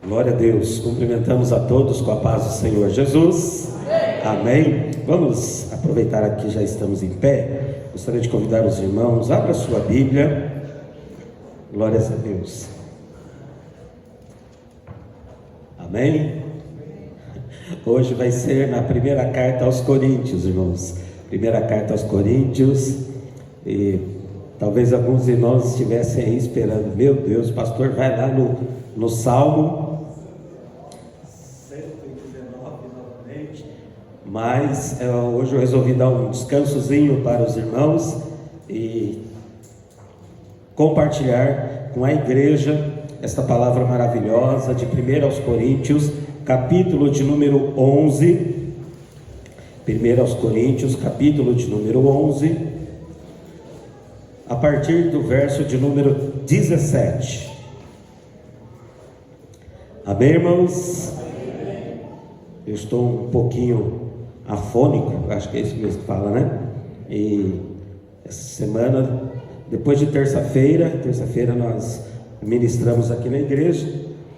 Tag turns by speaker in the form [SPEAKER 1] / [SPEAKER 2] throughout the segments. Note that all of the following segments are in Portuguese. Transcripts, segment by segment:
[SPEAKER 1] Glória a Deus, cumprimentamos a todos com a paz do Senhor Jesus. Amém. Vamos aproveitar aqui, já estamos em pé. Gostaria de convidar os irmãos, abra sua Bíblia. Glórias a Deus. Amém. Hoje vai ser na primeira carta aos Coríntios, irmãos. Primeira carta aos Coríntios. E talvez alguns irmãos estivessem aí esperando. Meu Deus, o pastor vai lá no Salmo 119 novamente. Mas hoje eu resolvi dar um descansozinho para os irmãos e compartilhar com a igreja esta palavra maravilhosa de 1 aos Coríntios, capítulo de número 11. 1 aos Coríntios, capítulo de número 11, a partir do verso de número 17. Amém, irmãos? Eu estou um pouquinho afônico, acho que é isso mesmo que fala, né? E essa semana, depois de terça-feira nós ministramos aqui na igreja,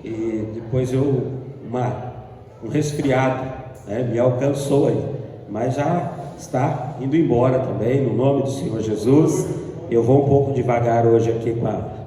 [SPEAKER 1] e depois um resfriado, né, me alcançou aí, mas já está indo embora também, no nome do Senhor Jesus. Eu vou um pouco devagar hoje aqui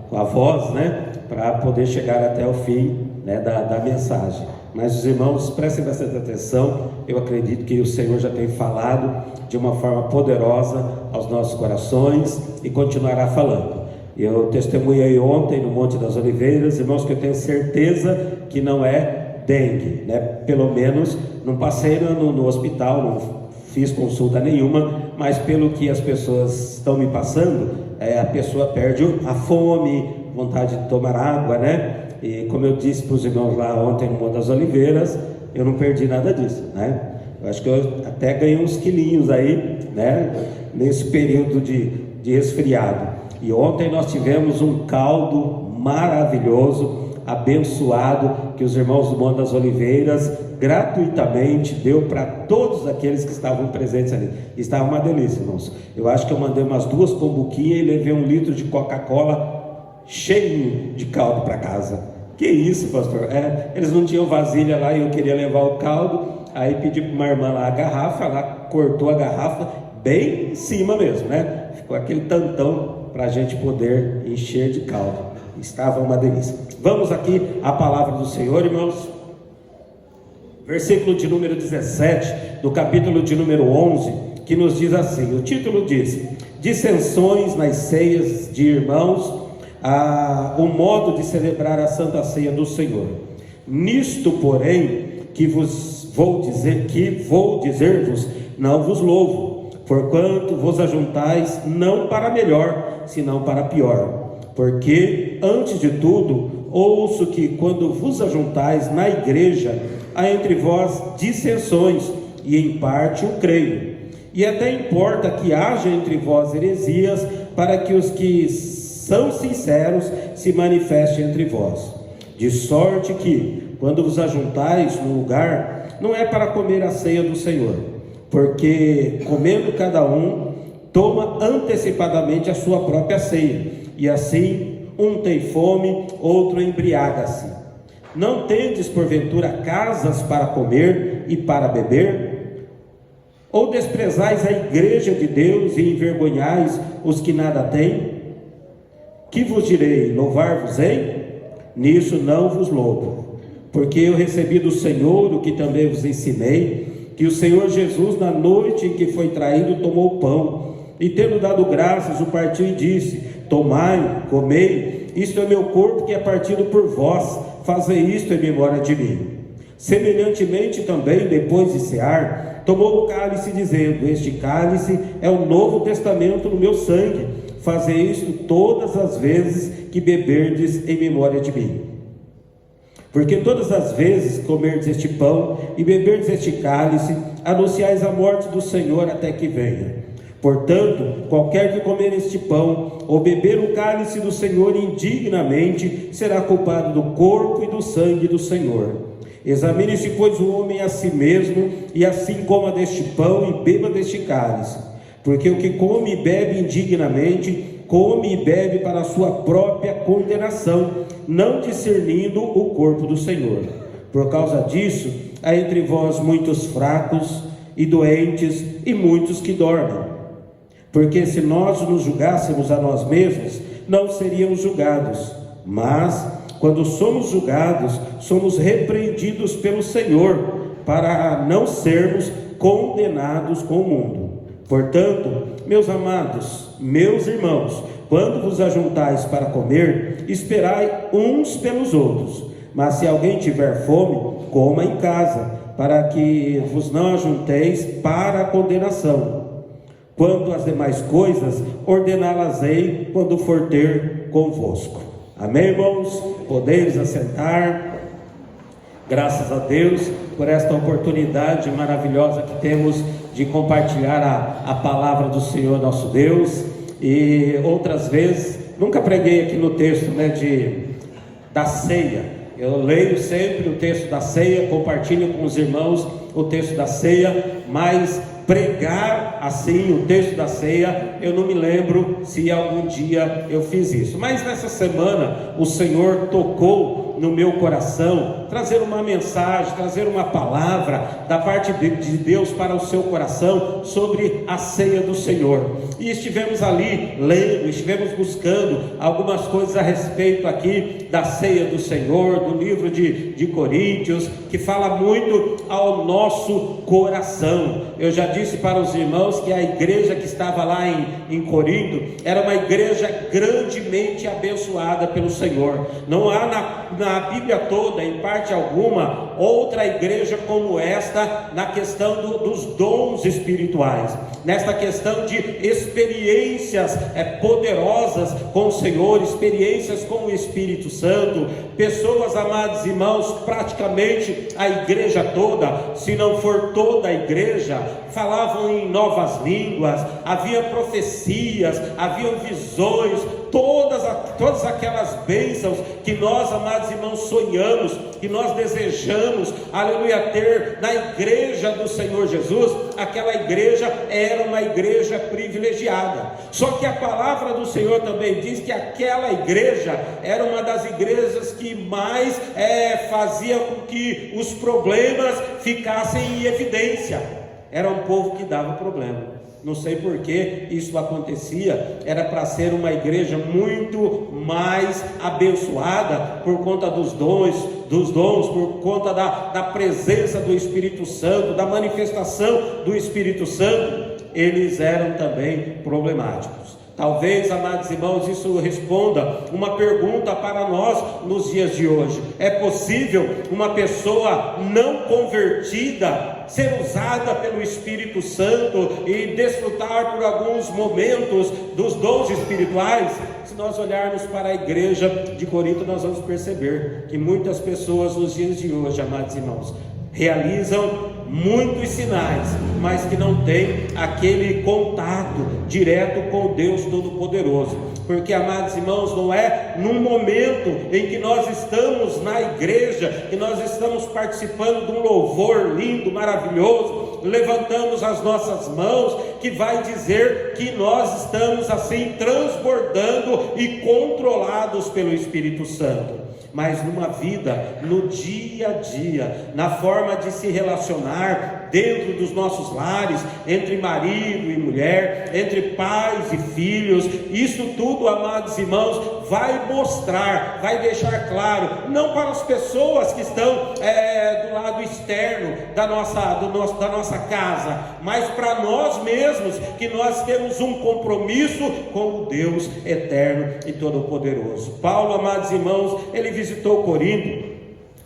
[SPEAKER 1] com a voz, né, para poder chegar até o fim, né, da mensagem. Mas os irmãos, prestem bastante atenção. Eu acredito que o Senhor já tem falado de uma forma poderosa aos nossos corações e continuará falando. Eu testemunhei ontem no Monte das Oliveiras, irmãos, que eu tenho certeza que não é dengue, né? Pelo menos não passei no hospital, não fiz consulta nenhuma, mas pelo que as pessoas estão me passando, a pessoa perde a fome, vontade de tomar água, né? E como eu disse para os irmãos lá ontem no Monte das Oliveiras, eu não perdi nada disso, né? Eu acho que eu até ganhei uns quilinhos aí, né? Nesse período de resfriado. E ontem nós tivemos um caldo maravilhoso, abençoado, que os irmãos do Monte das Oliveiras gratuitamente deu para todos aqueles que estavam presentes ali. Estava uma delícia, irmãos. Eu acho que eu mandei umas 2 combuquinhas e levei 1 litro de Coca-Cola cheio de caldo para casa. Que isso, pastor? Eles não tinham vasilha lá e eu queria levar o caldo. Aí pedi para uma irmã lá a garrafa, ela cortou a garrafa bem em cima mesmo, né? Ficou aquele tantão para a gente poder encher de caldo. Estava uma delícia. Vamos aqui à palavra do Senhor, irmãos. Versículo de número 17, do capítulo de número 11, que nos diz assim, o título diz: dissensões nas ceias de irmãos, o modo de celebrar a Santa Ceia do Senhor. Nisto, porém, que vou dizer-vos, não vos louvo, porquanto vos ajuntais não para melhor, senão para pior. Porque, antes de tudo, ouço que quando vos ajuntais na igreja, há entre vós dissensões, e em parte o creio. E até importa que haja entre vós heresias, para que os que são sinceros se manifestem entre vós. De sorte que, quando vos ajuntais num lugar, não é para comer a ceia do Senhor, porque comendo cada um, toma antecipadamente a sua própria ceia, e assim um tem fome, outro embriaga-se. Não tendes porventura casas para comer e para beber? Ou desprezais a igreja de Deus e envergonhais os que nada têm? Que vos direi? Louvar-vos-ei? Nisso não vos louvo, porque eu recebi do Senhor o que também vos ensinei, que o Senhor Jesus, na noite em que foi traído, tomou o pão, e tendo dado graças, o partiu e disse: tomai, comei, isto é meu corpo que é partido por vós, fazei isto em memória de mim. Semelhantemente também, depois de cear, tomou o cálice, dizendo: este cálice é o novo testamento no meu sangue, fazei isto todas as vezes que beberdes em memória de mim. Porque todas as vezes comerdes este pão e beberdes este cálice, anunciais a morte do Senhor até que venha. Portanto, qualquer que comer este pão ou beber o cálice do Senhor indignamente, será culpado do corpo e do sangue do Senhor. Examine-se, pois, o homem a si mesmo, e assim coma deste pão e beba deste cálice. Porque o que come e bebe indignamente come e bebe para a sua própria condenação, não discernindo o corpo do Senhor. Por causa disso, há entre vós muitos fracos e doentes, e muitos que dormem. Porque se nós nos julgássemos a nós mesmos, não seríamos julgados. Mas, quando somos julgados, somos repreendidos pelo Senhor, para não sermos condenados com o mundo. Portanto, meus amados, meus irmãos, quando vos ajuntais para comer, esperai uns pelos outros. Mas se alguém tiver fome, coma em casa, para que vos não ajunteis para a condenação. Quanto às demais coisas, ordená-las-ei quando for ter convosco. Amém, irmãos? Podeis assentar. Graças a Deus por esta oportunidade maravilhosa que temos de compartilhar a palavra do Senhor nosso Deus. E outras vezes, nunca preguei aqui no texto, da ceia. Eu leio sempre o texto da ceia, compartilho com os irmãos o texto da ceia, mas pregar assim o texto da ceia, eu não me lembro se algum dia eu fiz isso. Mas nessa semana o Senhor tocou no meu coração trazer uma mensagem, trazer uma palavra da parte de Deus para o seu coração sobre a ceia do Senhor. E estivemos ali lendo, estivemos buscando algumas coisas a respeito aqui da ceia do Senhor, do livro de Coríntios, que fala muito ao nosso coração. Eu já disse para os irmãos que a igreja que estava lá em Corinto era uma igreja grandemente abençoada pelo Senhor. Não há na Bíblia toda, em parte alguma, outra igreja como esta na questão dos dons espirituais, nesta questão de experiências poderosas com o Senhor, experiências com o Espírito Santo. Pessoas, amados irmãos, praticamente a igreja toda, se não for toda a igreja, falavam em novas línguas, havia profecias, haviam visões, todas aquelas bênçãos que nós, amados irmãos, sonhamos, que nós desejamos, aleluia, ter na igreja do Senhor Jesus. Aquela igreja era uma igreja privilegiada. Só que a palavra do Senhor também diz que aquela igreja era uma das igrejas que mais fazia com que os problemas ficassem em evidência. Era um povo que dava problema. Não sei por que isso acontecia. Era para ser uma igreja muito mais abençoada por conta dos dons, por conta da presença do Espírito Santo, da manifestação do Espírito Santo. Eles eram também problemáticos. Talvez, amados irmãos, isso responda uma pergunta para nós nos dias de hoje: é possível uma pessoa não convertida ser usada pelo Espírito Santo e desfrutar por alguns momentos dos dons espirituais? Se nós olharmos para a igreja de Corinto, nós vamos perceber que muitas pessoas nos dias de hoje, amados irmãos, realizam muitos sinais, mas que não tem aquele contato direto com Deus Todo-Poderoso. Porque, amados irmãos, não é num momento em que nós estamos na igreja, que nós estamos participando de um louvor lindo, maravilhoso, levantamos as nossas mãos, que vai dizer que nós estamos assim transbordando e controlados pelo Espírito Santo. Mas numa vida, no dia a dia, na forma de se relacionar dentro dos nossos lares, entre marido e mulher, entre pais e filhos, isso tudo, amados irmãos, vai mostrar, vai deixar claro, não para as pessoas que estão do lado externo da nossa casa, mas para nós mesmos, que nós temos um compromisso com o Deus eterno e todo-poderoso. Paulo, amados irmãos, ele visitou Corinto,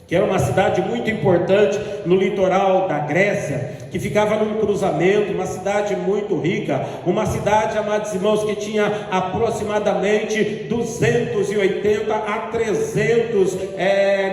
[SPEAKER 1] que era uma cidade muito importante no litoral da Grécia, que ficava num cruzamento, uma cidade muito rica, uma cidade, amados irmãos, que tinha aproximadamente 280 a 300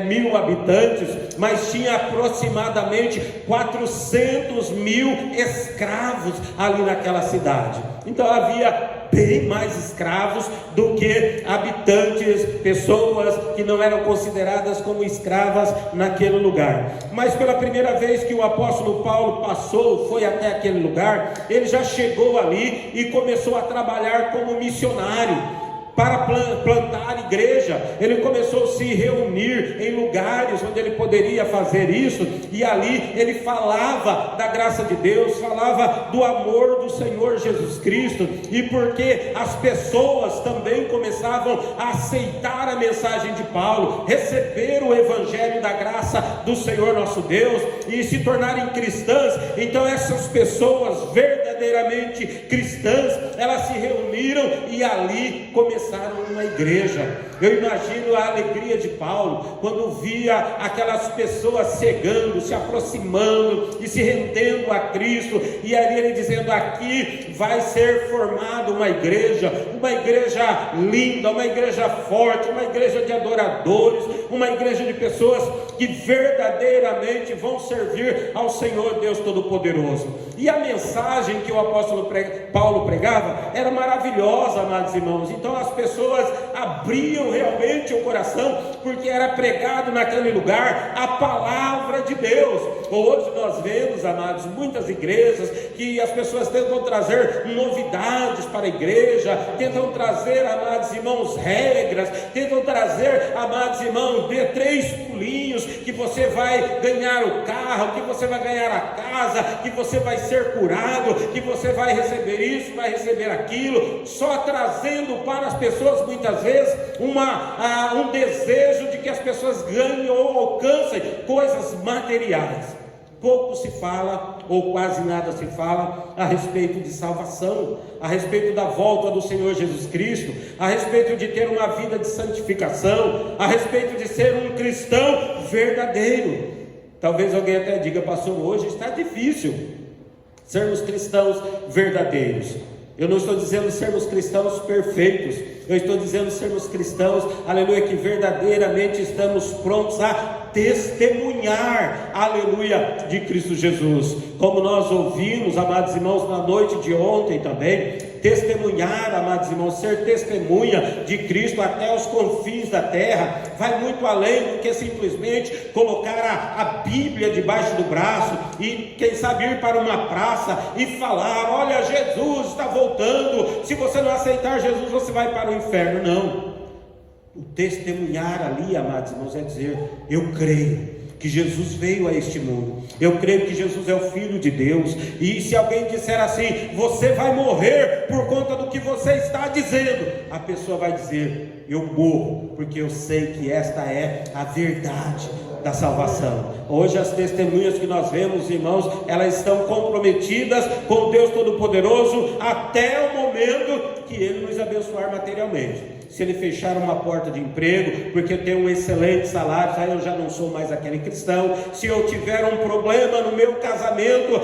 [SPEAKER 1] mil habitantes, mas tinha aproximadamente 400 mil escravos ali naquela cidade. Então havia bem mais escravos do que habitantes, pessoas que não eram consideradas como escravas naquele lugar. Mas pela primeira vez que o apóstolo Paulo passou, foi até aquele lugar, ele já chegou ali e começou a trabalhar como missionário para plantar igreja. Ele começou a se reunir em lugares onde ele poderia fazer isso, e ali ele falava da graça de Deus, falava do amor do Senhor Jesus Cristo, e porque as pessoas também começavam a aceitar a mensagem de Paulo, receber o evangelho da graça do Senhor nosso Deus, e se tornarem cristãs, então essas pessoas verdadeiramente cristãs, elas se reuniram e ali começaram uma igreja. Eu imagino a alegria de Paulo quando via aquelas pessoas chegando, se aproximando e se rendendo a Cristo, e ali ele dizendo: aqui vai ser formada uma igreja linda, uma igreja forte, uma igreja de adoradores, uma igreja de pessoas que verdadeiramente vão servir ao Senhor Deus Todo-Poderoso. E a mensagem que o apóstolo Paulo pregava era maravilhosa, amados irmãos. Então as pessoas abriam realmente o coração, porque era pregado naquele lugar a palavra de Deus. Hoje nós vemos, amados, muitas igrejas que as pessoas tentam trazer novidades para a igreja, tentam trazer, amados irmãos, regras, tentam trazer, amados irmãos, de 3 pulinhos, que você vai ganhar o carro, que você vai ganhar a casa, que você vai ser curado, que você vai receber isso, vai receber aquilo, só trazendo para as pessoas muitas vezes um desejo de que as pessoas ganhem ou alcancem coisas materiais. Pouco se fala, ou quase nada se fala, a respeito de salvação, a respeito da volta do Senhor Jesus Cristo, a respeito de ter uma vida de santificação, a respeito de ser um cristão verdadeiro. Talvez alguém até diga: pastor, hoje está difícil sermos cristãos verdadeiros. Eu não estou dizendo sermos cristãos perfeitos, eu estou dizendo sermos cristãos, aleluia, que verdadeiramente estamos prontos a testemunhar, aleluia, de Cristo Jesus. Como nós ouvimos, amados irmãos, na noite de ontem também, testemunhar, amados irmãos, ser testemunha de Cristo até os confins da terra, vai muito além do que simplesmente colocar a Bíblia debaixo do braço e, quem sabe, ir para uma praça e falar: olha, Jesus está voltando, se você não aceitar Jesus, você vai para o inferno. Não. O testemunhar ali, amados irmãos, é dizer: eu creio que Jesus veio a este mundo, eu creio que Jesus é o Filho de Deus, e se alguém disser assim: você vai morrer por conta do que você está dizendo, a pessoa vai dizer: eu morro, porque eu sei que esta é a verdade da salvação. Hoje as testemunhas que nós vemos, irmãos, elas estão comprometidas com Deus Todo-Poderoso até o momento que Ele nos abençoar materialmente. Se Ele fechar uma porta de emprego, porque eu tenho um excelente salário, aí eu já não sou mais aquele cristão. Se eu tiver um problema no meu casamento,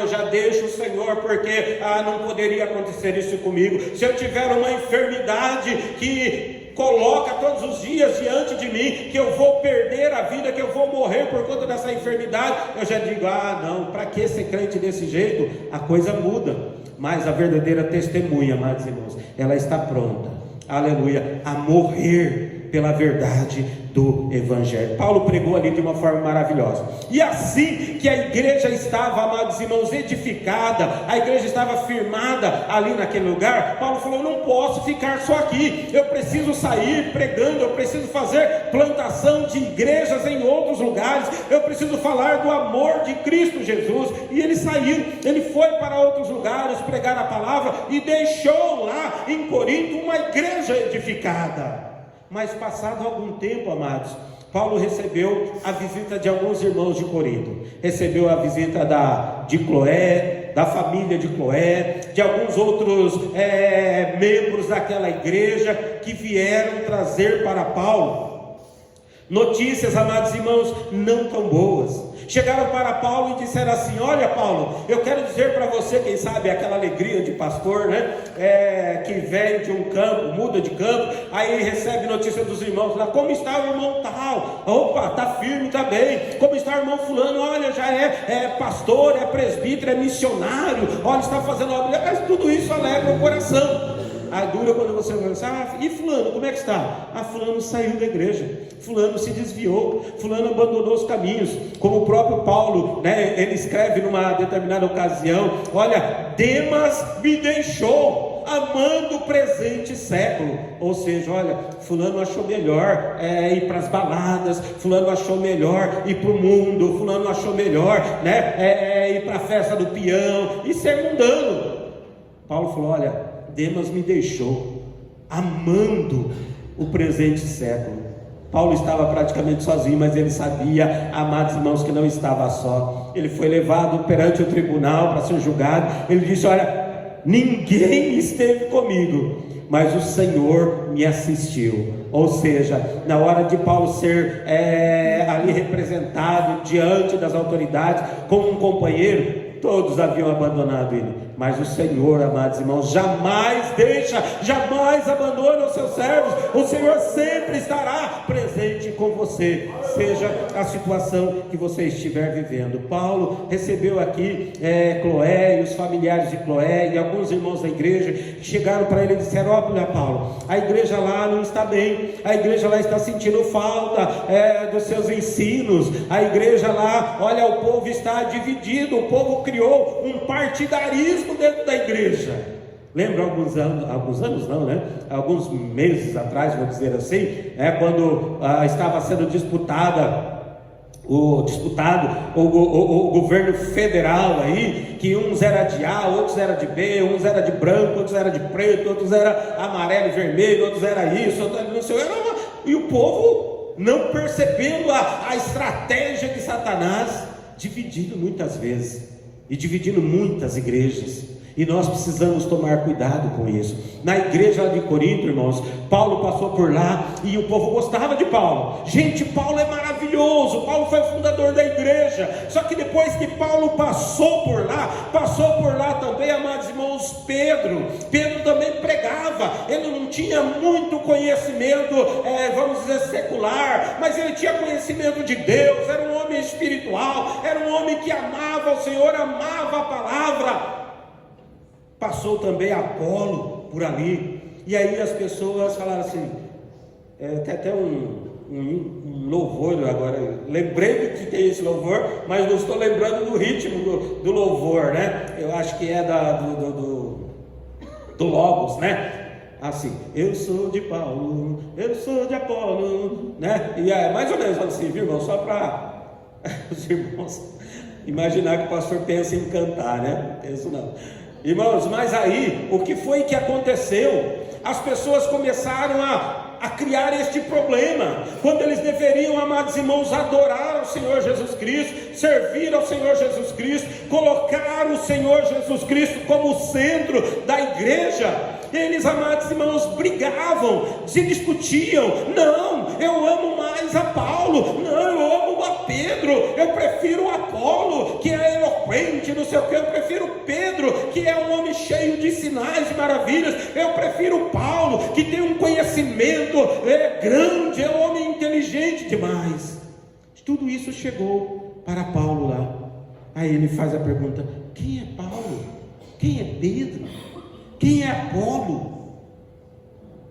[SPEAKER 1] eu já deixo o Senhor, porque não poderia acontecer isso comigo. Se eu tiver uma enfermidade que coloca todos os dias diante de mim, que eu vou perder a vida, que eu vou morrer por conta dessa enfermidade, eu já digo: não, para que ser crente desse jeito? A coisa muda. Mas a verdadeira testemunha, amados irmãos, ela está pronta, aleluia, a morrer pela verdade do Evangelho. Paulo pregou ali de uma forma maravilhosa. E assim que a igreja estava, amados irmãos, edificada, a igreja estava firmada ali naquele lugar, Paulo falou: eu não posso ficar só aqui, eu preciso sair pregando, eu preciso fazer plantação de igrejas em outros lugares, eu preciso falar do amor de Cristo Jesus. E ele saiu, ele foi para outros lugares pregar a palavra e deixou lá em Corinto uma igreja edificada. Mas passado algum tempo, amados, Paulo recebeu a visita de alguns irmãos de Corinto, recebeu a visita de Cloé, da família de Cloé, de alguns outros membros daquela igreja, que vieram trazer para Paulo notícias, amados irmãos, não tão boas. Chegaram para Paulo e disseram assim: olha, Paulo, eu quero dizer para você, quem sabe aquela alegria de pastor, né? Que vem de um campo, muda de campo, aí recebe notícia dos irmãos lá: como está o irmão tal? Opa, está firme, está bem. Como está o irmão fulano? Olha, já é pastor, é presbítero, é missionário, olha, está fazendo obra. Mas tudo isso alegra o coração. dura quando você vai pensar, e fulano, como é que está? Fulano saiu da igreja, fulano se desviou, fulano abandonou os caminhos, como o próprio Paulo, né, ele escreve numa determinada ocasião, olha, Demas me deixou, amando o presente século. Ou seja, olha, fulano achou melhor ir para as baladas, fulano achou melhor ir para o mundo, fulano achou melhor, né, ir para a festa do peão e ser mundano. Paulo falou, olha, Demas me deixou, amando o presente século. Paulo estava praticamente sozinho, mas ele sabia, amados irmãos, que não estava só. Ele foi levado perante o tribunal para ser julgado. Ele disse, olha, ninguém esteve comigo, mas o Senhor me assistiu. Ou seja, na hora de Paulo ser ali representado diante das autoridades como um companheiro, todos haviam abandonado ele, mas o Senhor, amados irmãos, jamais deixa, jamais abandona os seus servos. O Senhor sempre estará presente com você, seja a situação que você estiver vivendo. Paulo recebeu aqui Cloé e os familiares de Cloé e alguns irmãos da igreja que chegaram para ele e disseram, olha Paulo, a igreja lá não está bem, a igreja lá está sentindo falta dos seus ensinos, a igreja lá, olha, o povo está dividido, o povo criou um partidarismo dentro da igreja. Lembra alguns anos não, né? Alguns meses atrás, vou dizer assim, quando estava sendo disputado o governo federal aí, que uns era de A, outros era de B, uns era de branco, outros era de preto, outros era amarelo e vermelho, outros era isso, outros era não sei, e o povo não percebendo a estratégia de Satanás, dividido muitas vezes, e dividindo muitas igrejas. E nós precisamos tomar cuidado com isso. Na igreja de Corinto, irmãos, Paulo passou por lá e o povo gostava de Paulo. Gente, Paulo é maravilhoso, Paulo foi o fundador da igreja. Só que depois que Paulo passou por lá também, amados irmãos, Pedro também pregava. Ele não tinha muito conhecimento, vamos dizer, secular, mas ele tinha conhecimento de Deus, era um homem espiritual, era um homem que amava o Senhor, amava a palavra. Passou também Apolo por ali, e aí as pessoas falaram assim, tem até um louvor agora, lembrei que tem esse louvor, mas não estou lembrando do ritmo do louvor, né? Eu acho que é do Logos, né? Assim, eu sou de Paulo, eu sou de Apolo, né? E é mais ou menos assim, viu, irmão? Só para os irmãos imaginar que o pastor pensa em cantar, né? Penso não. Irmãos, mas aí, o que foi que aconteceu? As pessoas começaram a criar este problema, quando eles deveriam, amados irmãos, adorar ao Senhor Jesus Cristo, servir ao Senhor Jesus Cristo, colocar o Senhor Jesus Cristo como o centro da igreja. Eles, amados irmãos, brigavam, se discutiam. Não, eu amo mais a Paulo, não, eu amo a Pedro, eu prefiro Apolo, que é eloquente, não sei o que, eu prefiro Pedro, que é um homem cheio de sinais e maravilhas, eu prefiro Paulo, que tem um conhecimento grande, é um homem inteligente demais. Tudo isso chegou para Paulo lá. Aí ele faz a pergunta, quem é Paulo? Quem é Pedro? Quem é Apolo?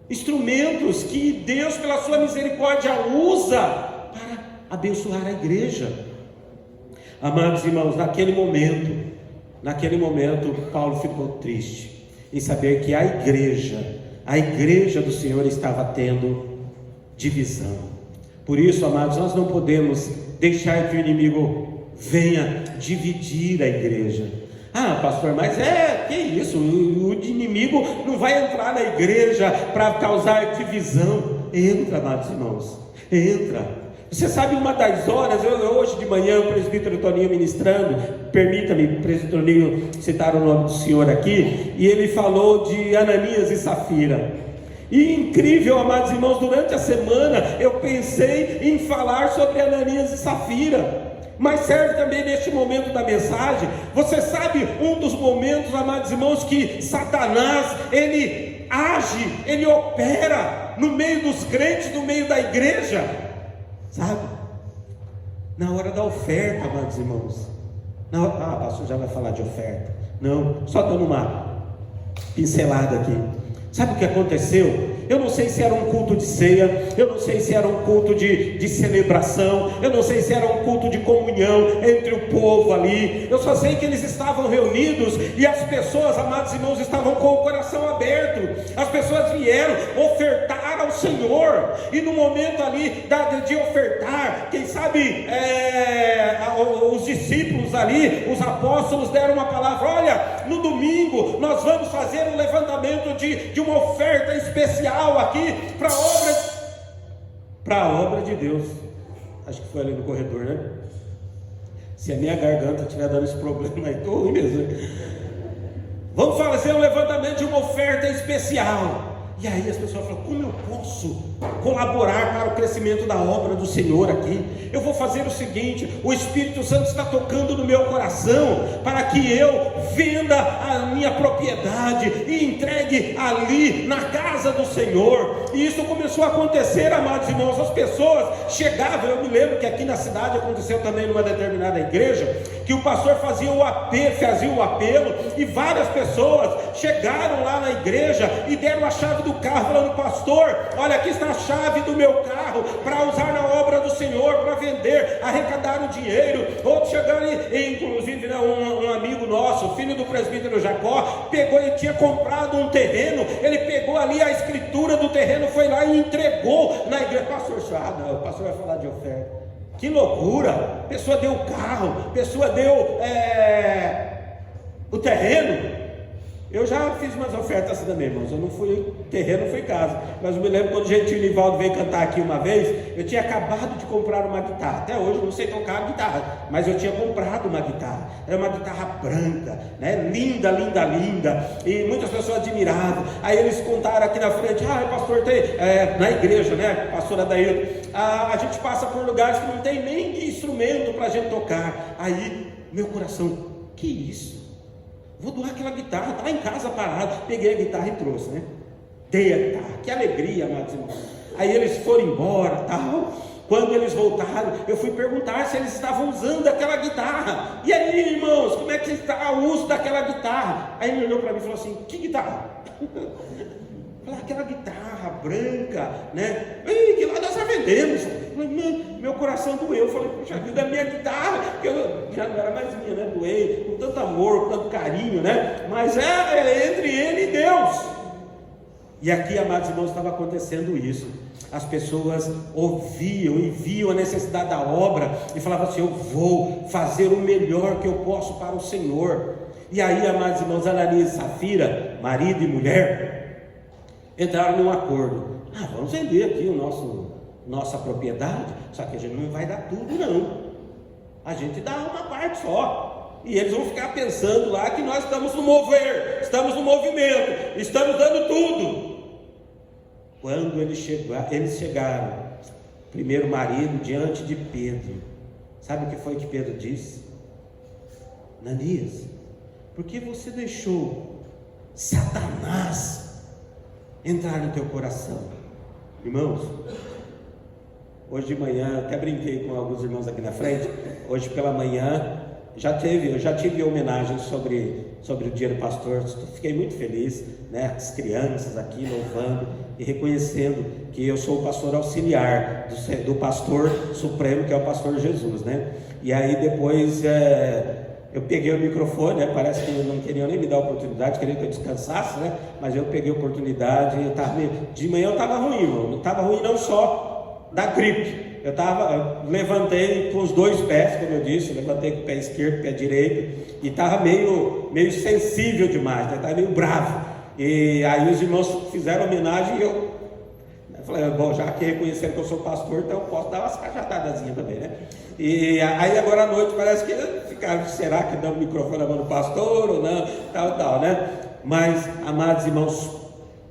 [SPEAKER 1] Instrumentos que Deus, pela sua misericórdia, usa para abençoar a igreja. Amados irmãos, naquele momento, Paulo ficou triste em saber que a igreja do Senhor estava tendo divisão. Por isso, amados, nós não podemos deixar que o inimigo venha dividir a igreja. Pastor, mas que isso? O inimigo não vai entrar na igreja para causar divisão. Entra, amados irmãos, entra. Você sabe, uma das horas, hoje de manhã, o presbítero Toninho ministrando, permita-me, presbítero Toninho, citar o nome do senhor aqui, e ele falou de Ananias e Safira. E incrível, amados irmãos, durante a semana eu pensei em falar sobre Ananias e Safira, mas serve também neste momento da mensagem. Você sabe um dos momentos, amados irmãos, que Satanás, ele age, ele opera no meio dos crentes, no meio da igreja, sabe? Na hora da oferta, amados irmãos. Pastor já vai falar de oferta. Não, só dando uma pincelada aqui. Sabe o que aconteceu? Eu não sei se era um culto de ceia, eu não sei se era um culto de celebração, eu não sei se era um culto de comunhão entre o povo ali. Eu só sei que eles estavam reunidos e as pessoas, amados irmãos, estavam com o coração aberto. As pessoas vieram ofertar ao Senhor, e no momento ali de ofertar, quem sabe os discípulos ali, os apóstolos deram uma palavra: olha, no domingo nós vamos fazer um levantamento de uma oferta especial aqui para a obra de Deus. Acho que foi ali no corredor, né? Se a minha garganta estiver dando esse problema aí, estou ruim mesmo, né? Vamos fazer um levantamento de uma oferta especial. E aí as pessoas falam: como eu posso colaborar para o crescimento da obra do Senhor aqui? Eu vou fazer o seguinte: o Espírito Santo está tocando no meu coração para que eu venda a minha propriedade e entregue ali na casa do Senhor. E isso começou a acontecer, amados irmãos. As pessoas chegavam. Eu me lembro que aqui na cidade aconteceu também numa determinada igreja, que o pastor fazia o apelo, e várias pessoas chegaram lá na igreja e deram a chave do carro, falando: pastor, olha, aqui está a chave do meu carro para usar na obra do Senhor, para vender, arrecadar o dinheiro. Outros chegaram, inclusive, né, um amigo nosso, filho do presbítero Jacó, ele tinha comprado um terreno, ele pegou ali a escritura do terreno, foi lá e entregou na igreja. Pastor, o pastor vai falar de oferta. Que loucura! A pessoa deu o carro, a pessoa deu o terreno. Eu já fiz umas ofertas assim também, irmãos. Eu não fui terreno, fui casa. Mas eu me lembro quando o Gentil Nivaldo veio cantar aqui uma vez. Eu tinha acabado de comprar uma guitarra. Até hoje eu não sei tocar guitarra, mas eu tinha comprado uma guitarra. Era uma guitarra branca, né? Linda, linda, linda. E muitas pessoas admiravam. Aí eles contaram aqui na frente: pastor, tem na igreja, né? Pastora daí, a gente passa por lugares que não tem nem instrumento para a gente tocar. Aí meu coração: que isso? Vou doar aquela guitarra, está lá em casa parada. Peguei a guitarra e trouxe, né? Dei a guitarra, que alegria, amados irmãos. Aí eles foram embora, tal. Quando eles voltaram, eu fui perguntar se eles estavam usando aquela guitarra. E aí, irmãos, como é que está o uso daquela guitarra? Aí ele olhou para mim e falou assim: que guitarra? Aquela guitarra branca, né? Ei, que lá nós já vendemos. Meu coração doeu. Eu falei: puxa vida, a minha guitarra, que já não era mais minha, né? Doei com tanto amor, com tanto carinho, né? Mas é entre ele e Deus. E aqui, amados irmãos, estava acontecendo isso. As pessoas ouviam e viam a necessidade da obra e falavam assim: eu vou fazer o melhor que eu posso para o Senhor. E aí, amados irmãos, Ananias e Safira, marido e mulher, entraram num acordo: vamos vender aqui nossa propriedade, só que a gente não vai dar tudo, não. A gente dá uma parte só. E eles vão ficar pensando lá que nós estamos no mover, estamos no movimento, estamos dando tudo. Quando eles chegaram, primeiro marido, diante de Pedro, sabe o que foi que Pedro disse? Ananias, por que você deixou Satanás entrar no teu coração? Irmãos, hoje de manhã, até brinquei com alguns irmãos aqui na frente. Hoje pela manhã eu já tive homenagem sobre o dia do pastor. Fiquei muito feliz, né? As crianças aqui louvando e reconhecendo que eu sou o pastor auxiliar do pastor supremo, que é o pastor Jesus, né? E aí depois eu peguei o microfone, né? Parece que não queriam nem me dar a oportunidade, queriam que eu descansasse, né? Mas eu peguei a oportunidade. De manhã eu estava ruim, irmão. Não estava ruim não só da gripe. Eu levantei com os dois pés, como eu disse, levantei com o pé esquerdo, pé direito, e estava meio sensível demais, né? Estava meio bravo. E aí os irmãos fizeram homenagem e eu falei: bom, já que reconheceram que eu sou pastor, então eu posso dar umas cajadadazinhas também, né? E aí agora à noite parece que ficaram: será que dá o microfone na mão do pastor ou não? Tal, né? Mas, amados irmãos,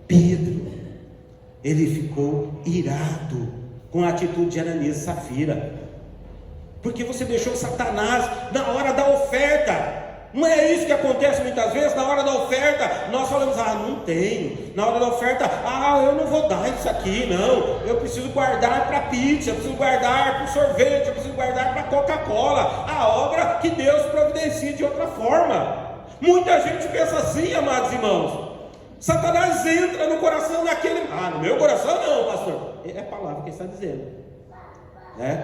[SPEAKER 1] Pedro, ele ficou irado com a atitude de Ananias e Safira. Porque você deixou Satanás na hora da oferta. Não é isso que acontece muitas vezes? Na hora da oferta nós falamos: não tenho. Na hora da oferta, eu não vou dar isso aqui, não. Eu preciso guardar para pizza, eu preciso guardar para sorvete, eu preciso guardar para Coca-Cola. A obra que Deus providencia de outra forma. Muita gente pensa assim, amados irmãos. Satanás entra no coração daquele, no meu coração não, pastor. É a palavra que está dizendo.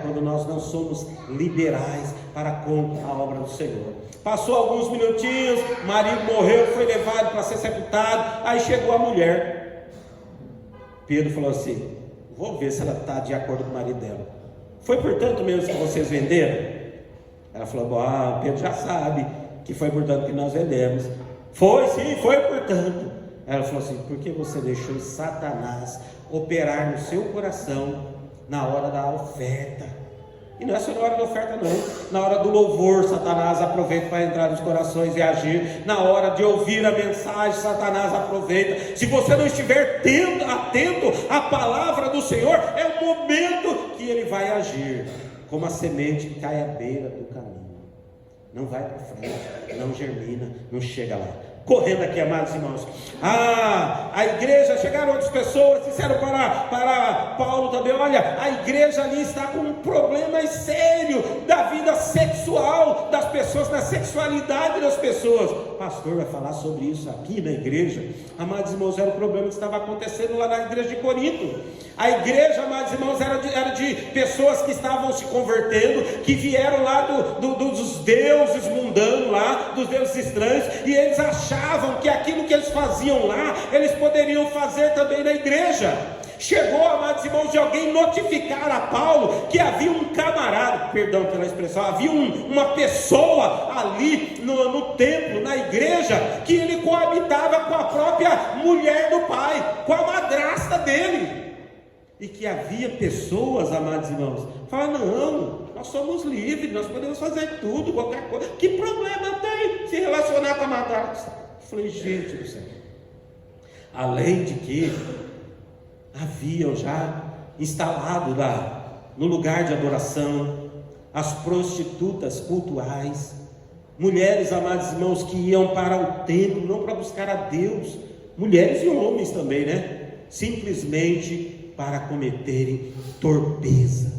[SPEAKER 1] Quando nós não somos liberais para com a obra do Senhor. Passou alguns minutinhos, o marido morreu, foi levado para ser sepultado. Aí chegou a mulher. Pedro falou assim: vou ver se ela está de acordo com o marido dela. Foi por tanto mesmo que vocês venderam? Ela falou: Pedro já sabe que foi por tanto que nós vendemos. Foi sim, foi por tanto. Ela falou assim: por que você deixou Satanás operar no seu coração na hora da oferta? E não é só na hora da oferta não, na hora do louvor Satanás aproveita para entrar nos corações e agir. Na hora de ouvir a mensagem Satanás aproveita. Se você não estiver atento à palavra do Senhor, é o momento que ele vai agir. Como a semente que cai à beira do caminho, não vai para frente, não germina, não chega lá. Correndo aqui, amados irmãos, a igreja, chegaram outras pessoas, disseram para Paulo também: olha, a igreja ali está com um problema sério da vida sexual das pessoas, da sexualidade das pessoas. O pastor vai falar sobre isso aqui na igreja. Amados irmãos, era o problema que estava acontecendo lá na igreja de Corinto. A igreja, amados irmãos, era de pessoas que estavam se convertendo, que vieram lá dos deuses mundanos lá, dos deuses estranhos, e eles achavam que aquilo que eles faziam lá, eles poderiam fazer também na igreja. Chegou, amados irmãos, de alguém notificar a Paulo que havia um camarada, perdão pela expressão, havia uma pessoa ali no templo, na igreja, que ele coabitava com a própria mulher do pai, com a madrasta dele. E que havia pessoas, amados irmãos, falaram: não, nós somos livres, nós podemos fazer tudo, qualquer coisa. Que problema tem se relacionar com a madrasta? Eu falei: gente do céu. Além de que haviam já instalado lá no lugar de adoração as prostitutas cultuais, mulheres, amados irmãos, que iam para o templo não para buscar a Deus, mulheres e homens também, simplesmente para cometerem torpeza.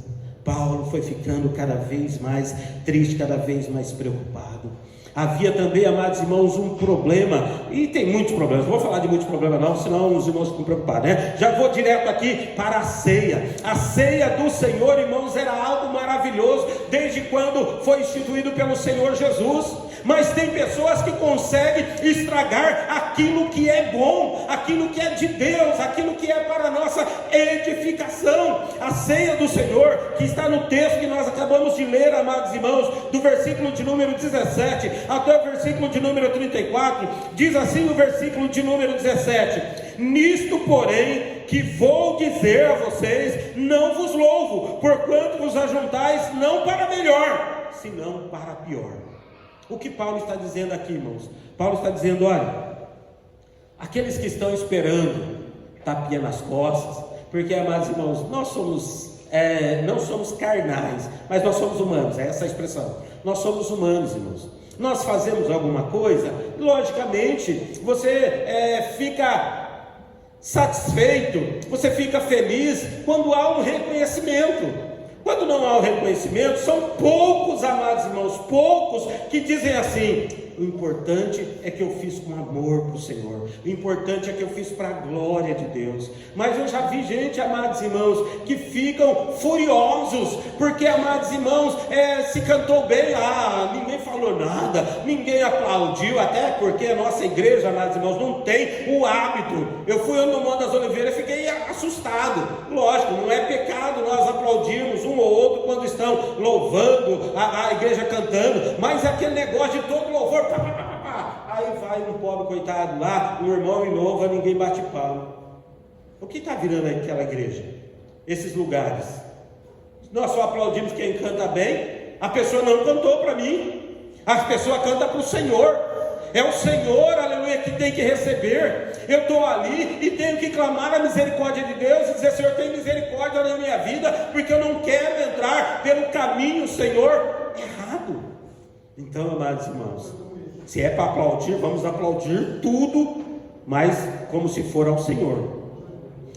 [SPEAKER 1] Paulo foi ficando cada vez mais triste, cada vez mais preocupado. Havia também, amados irmãos, um problema, e tem muitos problemas, não vou falar de muitos problemas não, senão os irmãos ficam preocupados, Já vou direto aqui para a ceia. A ceia do Senhor, irmãos, era algo maravilhoso, desde quando foi instituído pelo Senhor Jesus. Mas tem pessoas que conseguem estragar aquilo que é bom, aquilo que é de Deus, aquilo que é para a nossa edificação. A ceia do Senhor, que está no texto que nós acabamos de ler, amados irmãos, do versículo de número 17 até o versículo de número 34, diz assim o versículo de número 17: nisto, porém, que vou dizer a vocês, não vos louvo, porquanto vos ajuntais não para melhor, senão para pior. O que Paulo está dizendo aqui, irmãos? Paulo está dizendo: olha, aqueles que estão esperando tapinha nas costas, porque, amados irmãos, nós somos, não somos carnais, mas nós somos humanos, é essa a expressão. Nós somos humanos, irmãos. Nós fazemos alguma coisa, logicamente, você fica satisfeito, você fica feliz quando há um reconhecimento. Quando não há o reconhecimento, são poucos, amados irmãos, poucos que dizem assim: o importante é que eu fiz com amor para o Senhor, o importante é que eu fiz para a glória de Deus. Mas eu já vi gente, amados irmãos, que ficam furiosos, porque, amados irmãos, se cantou bem, ninguém falou nada, ninguém aplaudiu, até porque a nossa igreja, amados irmãos, não tem o hábito. Eu fui no Monte das Oliveiras e fiquei assustado. Lógico, não é pecado nós aplaudirmos um ou outro quando estão louvando, a igreja cantando, mas aquele negócio de todo louvor, aí vai um pobre coitado lá, um irmão e louva, ninguém bate palma. O que está virando aquela igreja? Esses lugares. Nós só aplaudimos quem canta bem. A pessoa não cantou para mim, a pessoa canta para o Senhor. É o Senhor, aleluia, que tem que receber. Eu estou ali e tenho que clamar a misericórdia de Deus e dizer: Senhor, tem misericórdia na minha vida, porque eu não quero entrar pelo caminho, Senhor, errado. Então, amados irmãos, se é para aplaudir, vamos aplaudir tudo, mas como se for ao Senhor,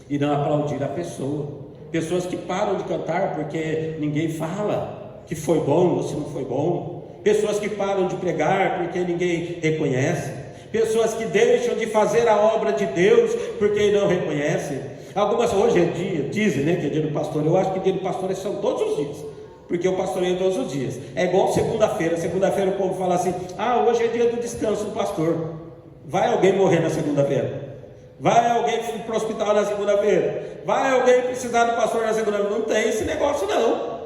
[SPEAKER 1] e não aplaudir a pessoa. Pessoas que param de cantar porque ninguém fala que foi bom ou se não foi bom. Pessoas que param de pregar porque ninguém reconhece. pessoas que deixam de fazer a obra de Deus porque não reconhecem. Algumas, hoje é dia, dizem, né, que é dia do pastor. Eu acho que dia do pastor são todos os dias, porque eu pastoreio todos os dias. É igual segunda-feira o povo fala assim: ah, hoje é dia do descanso do pastor. Vai alguém morrer na segunda-feira? Vai alguém para o hospital na segunda-feira? Vai alguém precisar do pastor na segunda-feira? Não tem esse negócio não.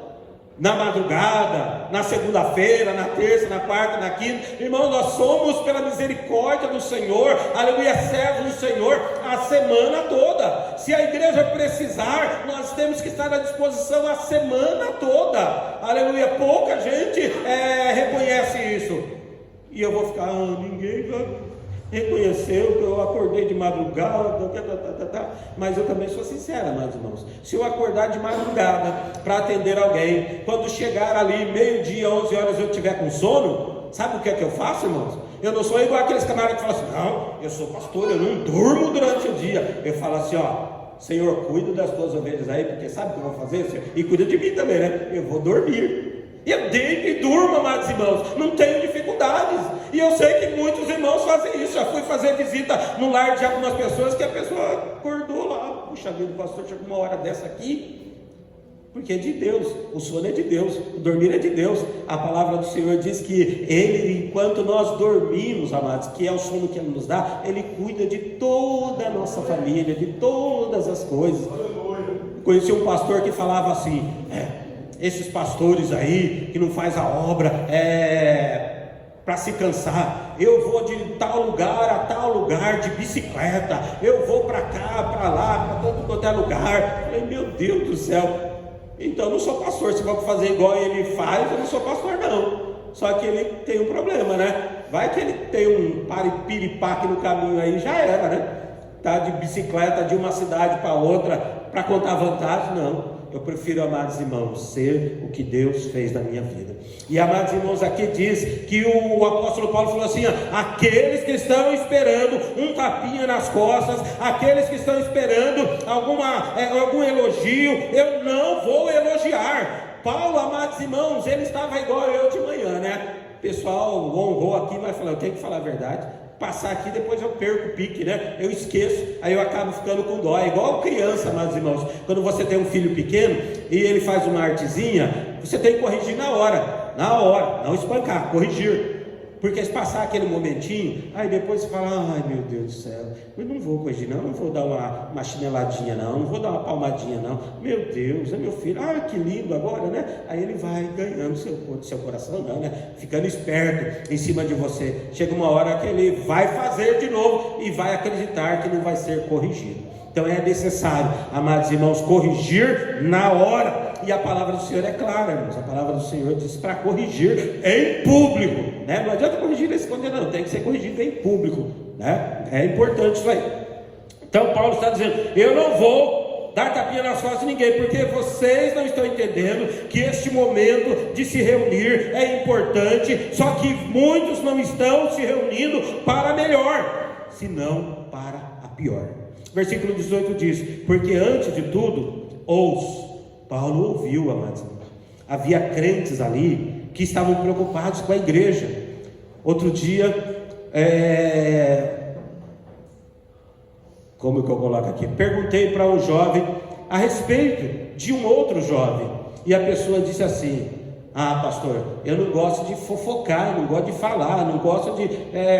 [SPEAKER 1] Na madrugada, na segunda-feira, na terça, na quarta, na quinta. Irmão, nós somos, pela misericórdia do Senhor, aleluia, servos do Senhor a semana toda. Se a igreja precisar, nós temos que estar à disposição a semana toda, aleluia. Pouca gente reconhece isso. E eu vou ficar: ninguém reconheceu que eu acordei de madrugada, mas eu também sou sincero, amados irmãos. Se eu acordar de madrugada para atender alguém, quando chegar ali meio-dia, 11 horas, eu tiver com sono, sabe o que é que eu faço, irmãos? Eu não sou igual aqueles camaradas que falam assim: não, eu sou pastor, eu não durmo durante o dia. Eu falo assim: ó, Senhor, cuida das tuas ovelhas aí, porque sabe o que eu vou fazer, Senhor? E cuida de mim também, né? Eu vou dormir. Eu deito e durmo, amados irmãos, não tenho dificuldades. E eu sei que muitos irmãos fazem isso. Já fui fazer visita no lar de algumas pessoas que a pessoa acordou lá: puxa vida, pastor, chegou uma hora dessa aqui. Porque é de Deus, o sono é de Deus, o dormir é de Deus. A palavra do Senhor diz que Ele, enquanto nós dormimos, amados, que é o sono que Ele nos dá, Ele cuida de toda a nossa família, de todas as coisas. Conheci um pastor que falava assim: esses pastores aí que não faz a obra para se cansar. Eu vou de tal lugar a tal lugar de bicicleta, eu vou para cá, para lá, para todo quanto é lugar. Eu falei: meu Deus do céu, então eu não sou pastor. Se for fazer igual ele faz, eu não sou pastor não. Só que ele tem um problema, né? Vai que ele tem um piripaque no caminho aí, já era, né? Tá de bicicleta de uma cidade para outra para contar vantagem. Não. Eu prefiro, amados irmãos, ser o que Deus fez na minha vida. E, amados irmãos, aqui diz que o apóstolo Paulo falou assim: aqueles que estão esperando um tapinha nas costas, aqueles que estão esperando algum elogio, eu não vou elogiar. Paulo, amados irmãos, ele estava igual eu de manhã, né? O pessoal honrou aqui, mas falou: eu tenho que falar a verdade. Passar aqui, depois eu perco o pique, né? Eu esqueço, aí eu acabo ficando com dó. É igual criança, amados irmãos. Quando você tem um filho pequeno e ele faz uma artezinha, você tem que corrigir na hora, não espancar, corrigir. Porque se passar aquele momentinho, aí depois você fala: ai meu Deus do céu, eu não vou corrigir não vou dar uma chineladinha não vou dar uma palmadinha não, meu Deus, é meu filho, que lindo agora, né? Aí ele vai ganhando seu coração, não, né? Ficando esperto em cima de você. Chega uma hora que ele vai fazer de novo e vai acreditar que não vai ser corrigido. Então é necessário, amados irmãos, corrigir na hora. E a palavra do Senhor é clara, irmãos. A palavra do Senhor diz para corrigir em público, né? Não adianta corrigir escondendo, não, tem que ser corrigido em público, né? É importante isso aí. Então Paulo está dizendo: eu não vou dar tapinha nas costas de ninguém, porque vocês não estão entendendo que este momento de se reunir é importante, só que muitos não estão se reunindo para melhor, senão para a pior. Versículo 18 diz: porque antes de tudo, Paulo ouviu, amados irmãos, havia crentes ali que estavam preocupados com a igreja. Outro dia, como que eu coloco aqui? Perguntei para um jovem a respeito de um outro jovem, e a pessoa disse assim: pastor, eu não gosto de fofocar, não gosto de falar, não gosto de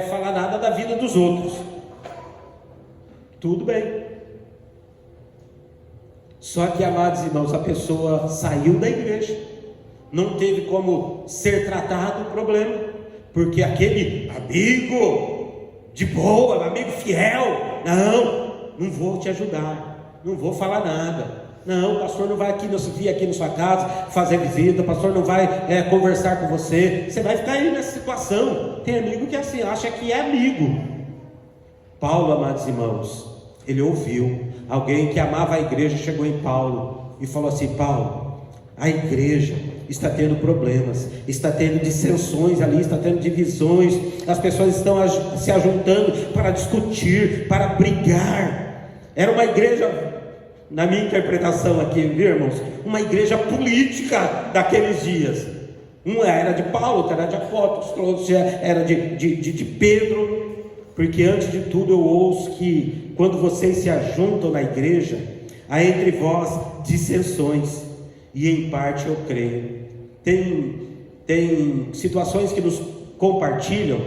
[SPEAKER 1] falar nada da vida dos outros. Tudo bem. Só que, amados irmãos, a pessoa saiu da igreja, não teve como ser tratado o problema, porque aquele amigo de boa, amigo fiel, não vou te ajudar, não vou falar nada. Não, o pastor não vai vir aqui na sua casa fazer visita, o pastor não vai conversar com você. Você vai ficar aí nessa situação. Tem amigo que assim, acha que é amigo. Paulo, amados irmãos, ele ouviu. Alguém que amava a igreja chegou em Paulo e falou assim: Paulo, a igreja está tendo problemas, está tendo dissensões ali, está tendo divisões, as pessoas estão se ajuntando para discutir, para brigar. Era uma igreja, na minha interpretação aqui, viu, irmãos, uma igreja política daqueles dias. Uma era de Paulo, outra era de Apóstolos, outra era de Pedro. porque antes de tudo eu ouço que quando vocês se ajuntam na igreja, há entre vós dissensões, e em parte eu creio. Tem situações que nos compartilham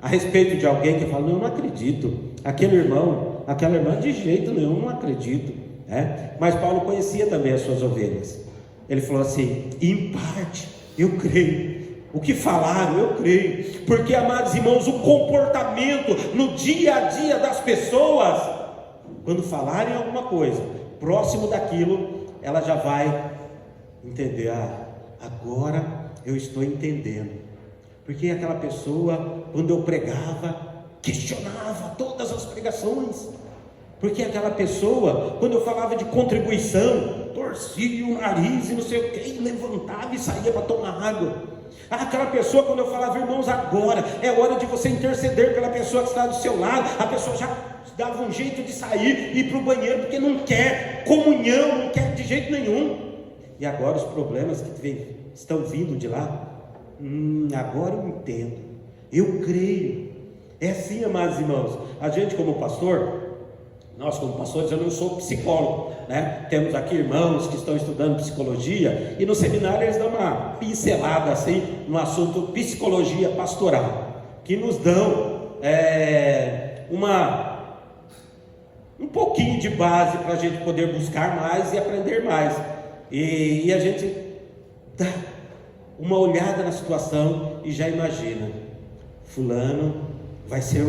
[SPEAKER 1] a respeito de alguém que fala: não, eu não acredito, aquele irmão, aquela irmã, de jeito nenhum, não acredito, né? Mas Paulo conhecia também as suas ovelhas. Ele falou assim: em parte eu creio, o que falaram eu creio, porque, amados irmãos, o comportamento no dia a dia das pessoas, quando falarem alguma coisa próximo daquilo, ela já vai entender: agora eu estou entendendo, porque aquela pessoa, quando eu pregava, questionava todas as pregações, porque aquela pessoa, quando eu falava de contribuição, torcia o nariz e não sei o que, e levantava e saía para tomar água. Aquela pessoa, quando eu falava: irmãos, agora é hora de você interceder pela pessoa que está do seu lado, a pessoa já dava um jeito de sair e ir para o banheiro, porque não quer comunhão, não quer de jeito nenhum. E agora os problemas que estão vindo de lá, agora eu entendo, eu creio. É assim, amados irmãos, a gente como pastor, nós como pastores, eu não sou psicólogo, né? Temos aqui irmãos que estão estudando psicologia, e no seminário eles dão uma pincelada assim, no assunto psicologia pastoral, que nos dão um pouquinho de base para a gente poder buscar mais e aprender mais, e a gente dá uma olhada na situação e já imagina: fulano vai ser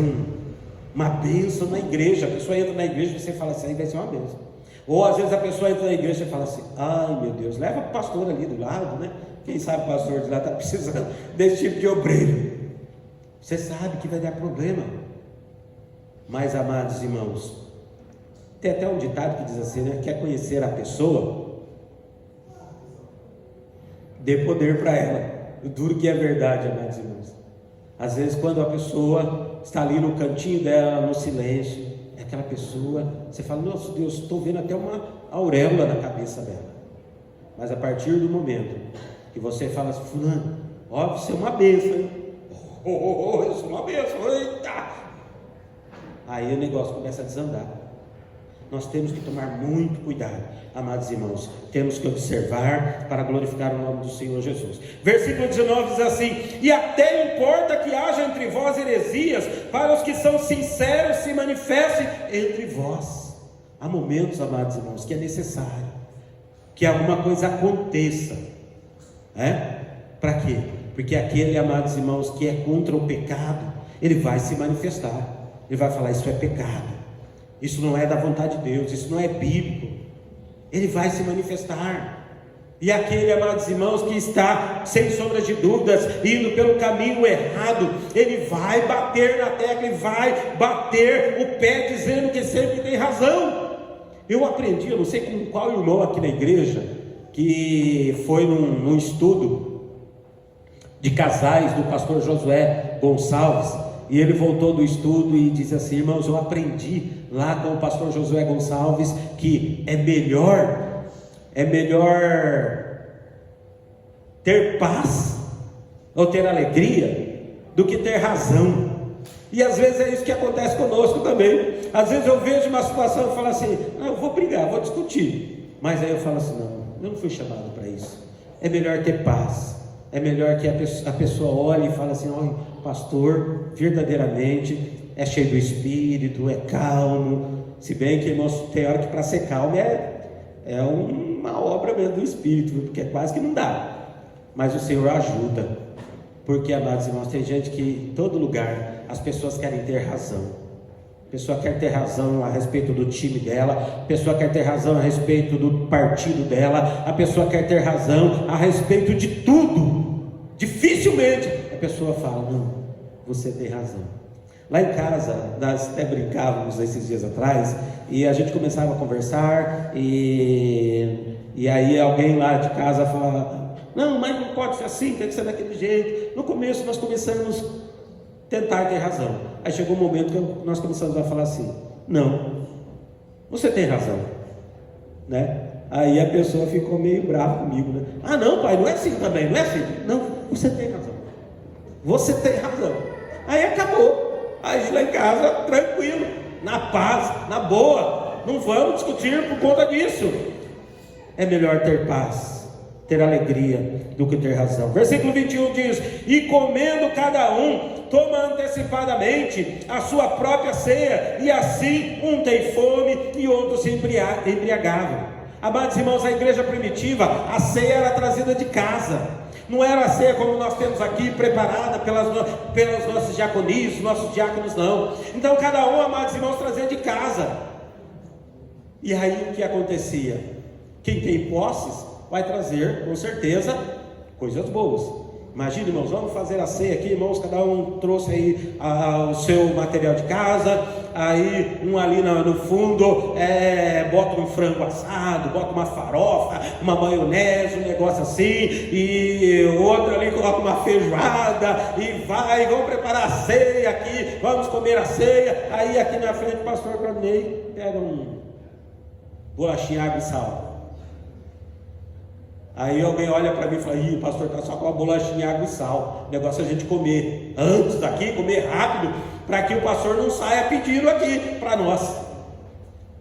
[SPEAKER 1] uma bênção na igreja. A pessoa entra na igreja e você fala assim: aí vai ser uma bênção. Ou às vezes a pessoa entra na igreja e fala assim: ai meu Deus, leva o pastor ali do lado, né? Quem sabe o pastor de lá está precisando desse tipo de obreiro. Você sabe que vai dar problema. Mas, amados irmãos, tem até um ditado que diz assim, né? Quer conhecer a pessoa? Dê poder para ela. O duro que é verdade, amados irmãos. Às vezes, quando a pessoa está ali no cantinho dela, no silêncio, é aquela pessoa, você fala: nossa Deus, estou vendo até uma auréola na cabeça dela. Mas a partir do momento que você fala assim: fulano, ó, você é uma bênção, hein? Eu sou uma bênção, eita! Aí o negócio começa a desandar. Nós temos que tomar muito cuidado, amados irmãos. Temos que observar para glorificar o nome do Senhor Jesus. Versículo 19 diz assim: e até importa que haja entre vós heresias, para os que são sinceros se manifestem entre vós. Há momentos, amados irmãos, que é necessário que alguma coisa aconteça, para quê? Porque aquele, amados irmãos, que é contra o pecado, ele vai se manifestar, ele vai falar: isso é pecado, isso não é da vontade de Deus, isso não é bíblico. Ele vai se manifestar. E aquele, amados irmãos, que está sem sombra de dúvidas indo pelo caminho errado, ele vai bater na tecla, ele vai bater o pé dizendo que sempre tem razão. Eu aprendi, eu não sei com qual irmão aqui na igreja, que foi num estudo de casais do pastor Josué Gonçalves, e ele voltou do estudo e disse assim: irmãos, eu aprendi lá com o pastor Josué Gonçalves que é melhor ter paz ou ter alegria do que ter razão. E às vezes é isso que acontece conosco também. Às vezes eu vejo uma situação e falo assim: não, eu vou brigar, vou discutir, mas aí eu falo assim: não, eu não fui chamado para isso. É melhor ter paz, é melhor que a pessoa olhe e fale assim: olha, pastor verdadeiramente é cheio do Espírito, é calmo. Se bem que, irmãos, tem hora que para ser calmo é uma obra mesmo do Espírito, porque quase que não dá, mas o Senhor ajuda. Porque, amados irmãos, tem gente que em todo lugar as pessoas querem ter razão. A pessoa quer ter razão a respeito do time dela, a pessoa quer ter razão a respeito do partido dela, a pessoa quer ter razão a respeito de tudo. Dificilmente a pessoa fala: não, você tem razão. Lá em casa, nós até brincávamos esses dias atrás, e a gente começava a conversar, e aí alguém lá de casa fala: não, mas não pode ser assim, tem que ser daquele jeito. No começo nós começamos a tentar ter razão. Aí chegou um momento que nós começamos a falar assim: não, você tem razão, né? Aí a pessoa ficou meio brava comigo, né? Ah, não, pai, não é assim também, não é assim. Não, você tem razão, você tem razão. Aí acabou. Aí lá em casa, tranquilo, na paz, na boa, não vamos discutir por conta disso. É melhor ter paz, ter alegria, do que ter razão. Versículo 21 diz: e comendo cada um, toma antecipadamente a sua própria ceia, e assim um tem fome e outro se embriagavam. Amados irmãos, a igreja primitiva, a ceia era trazida de casa. Não era a ceia como nós temos aqui, preparada pelos nossos diaconis, nossos diáconos, não. Então cada um, amados irmãos, trazia de casa. E aí o que acontecia? Quem tem posses vai trazer, com certeza, coisas boas. Imagina, irmãos, vamos fazer a ceia aqui, irmãos, cada um trouxe aí o seu material de casa. Aí um ali no fundo bota um frango assado, bota uma farofa, uma maionese, um negócio assim, e o outro ali coloca uma feijoada, e vamos preparar a ceia aqui, vamos comer a ceia. Aí aqui na frente o pastor Claudinei pega um bolachinha, água e sal. Aí alguém olha para mim e fala: ih, o pastor está só com a bolachinha, água e sal. O negócio é a gente comer antes daqui, comer rápido, para que o pastor não saia pedindo aqui para nós.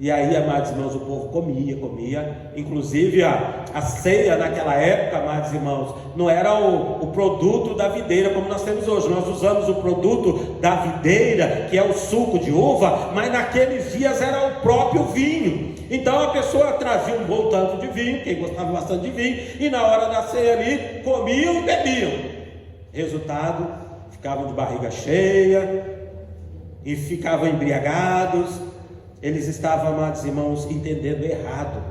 [SPEAKER 1] E aí, amados irmãos, o povo comia. Inclusive a ceia naquela época, amados irmãos, não era o produto da videira como nós temos hoje. Nós usamos o produto da videira, que é o suco de uva, mas naqueles dias era o próprio vinho. Então a pessoa trazia um bom tanto de vinho, quem gostava bastante de vinho, e na hora da ceia ali, comiam e bebiam. Resultado, ficavam de barriga cheia e ficavam embriagados. Eles estavam, amados irmãos, entendendo errado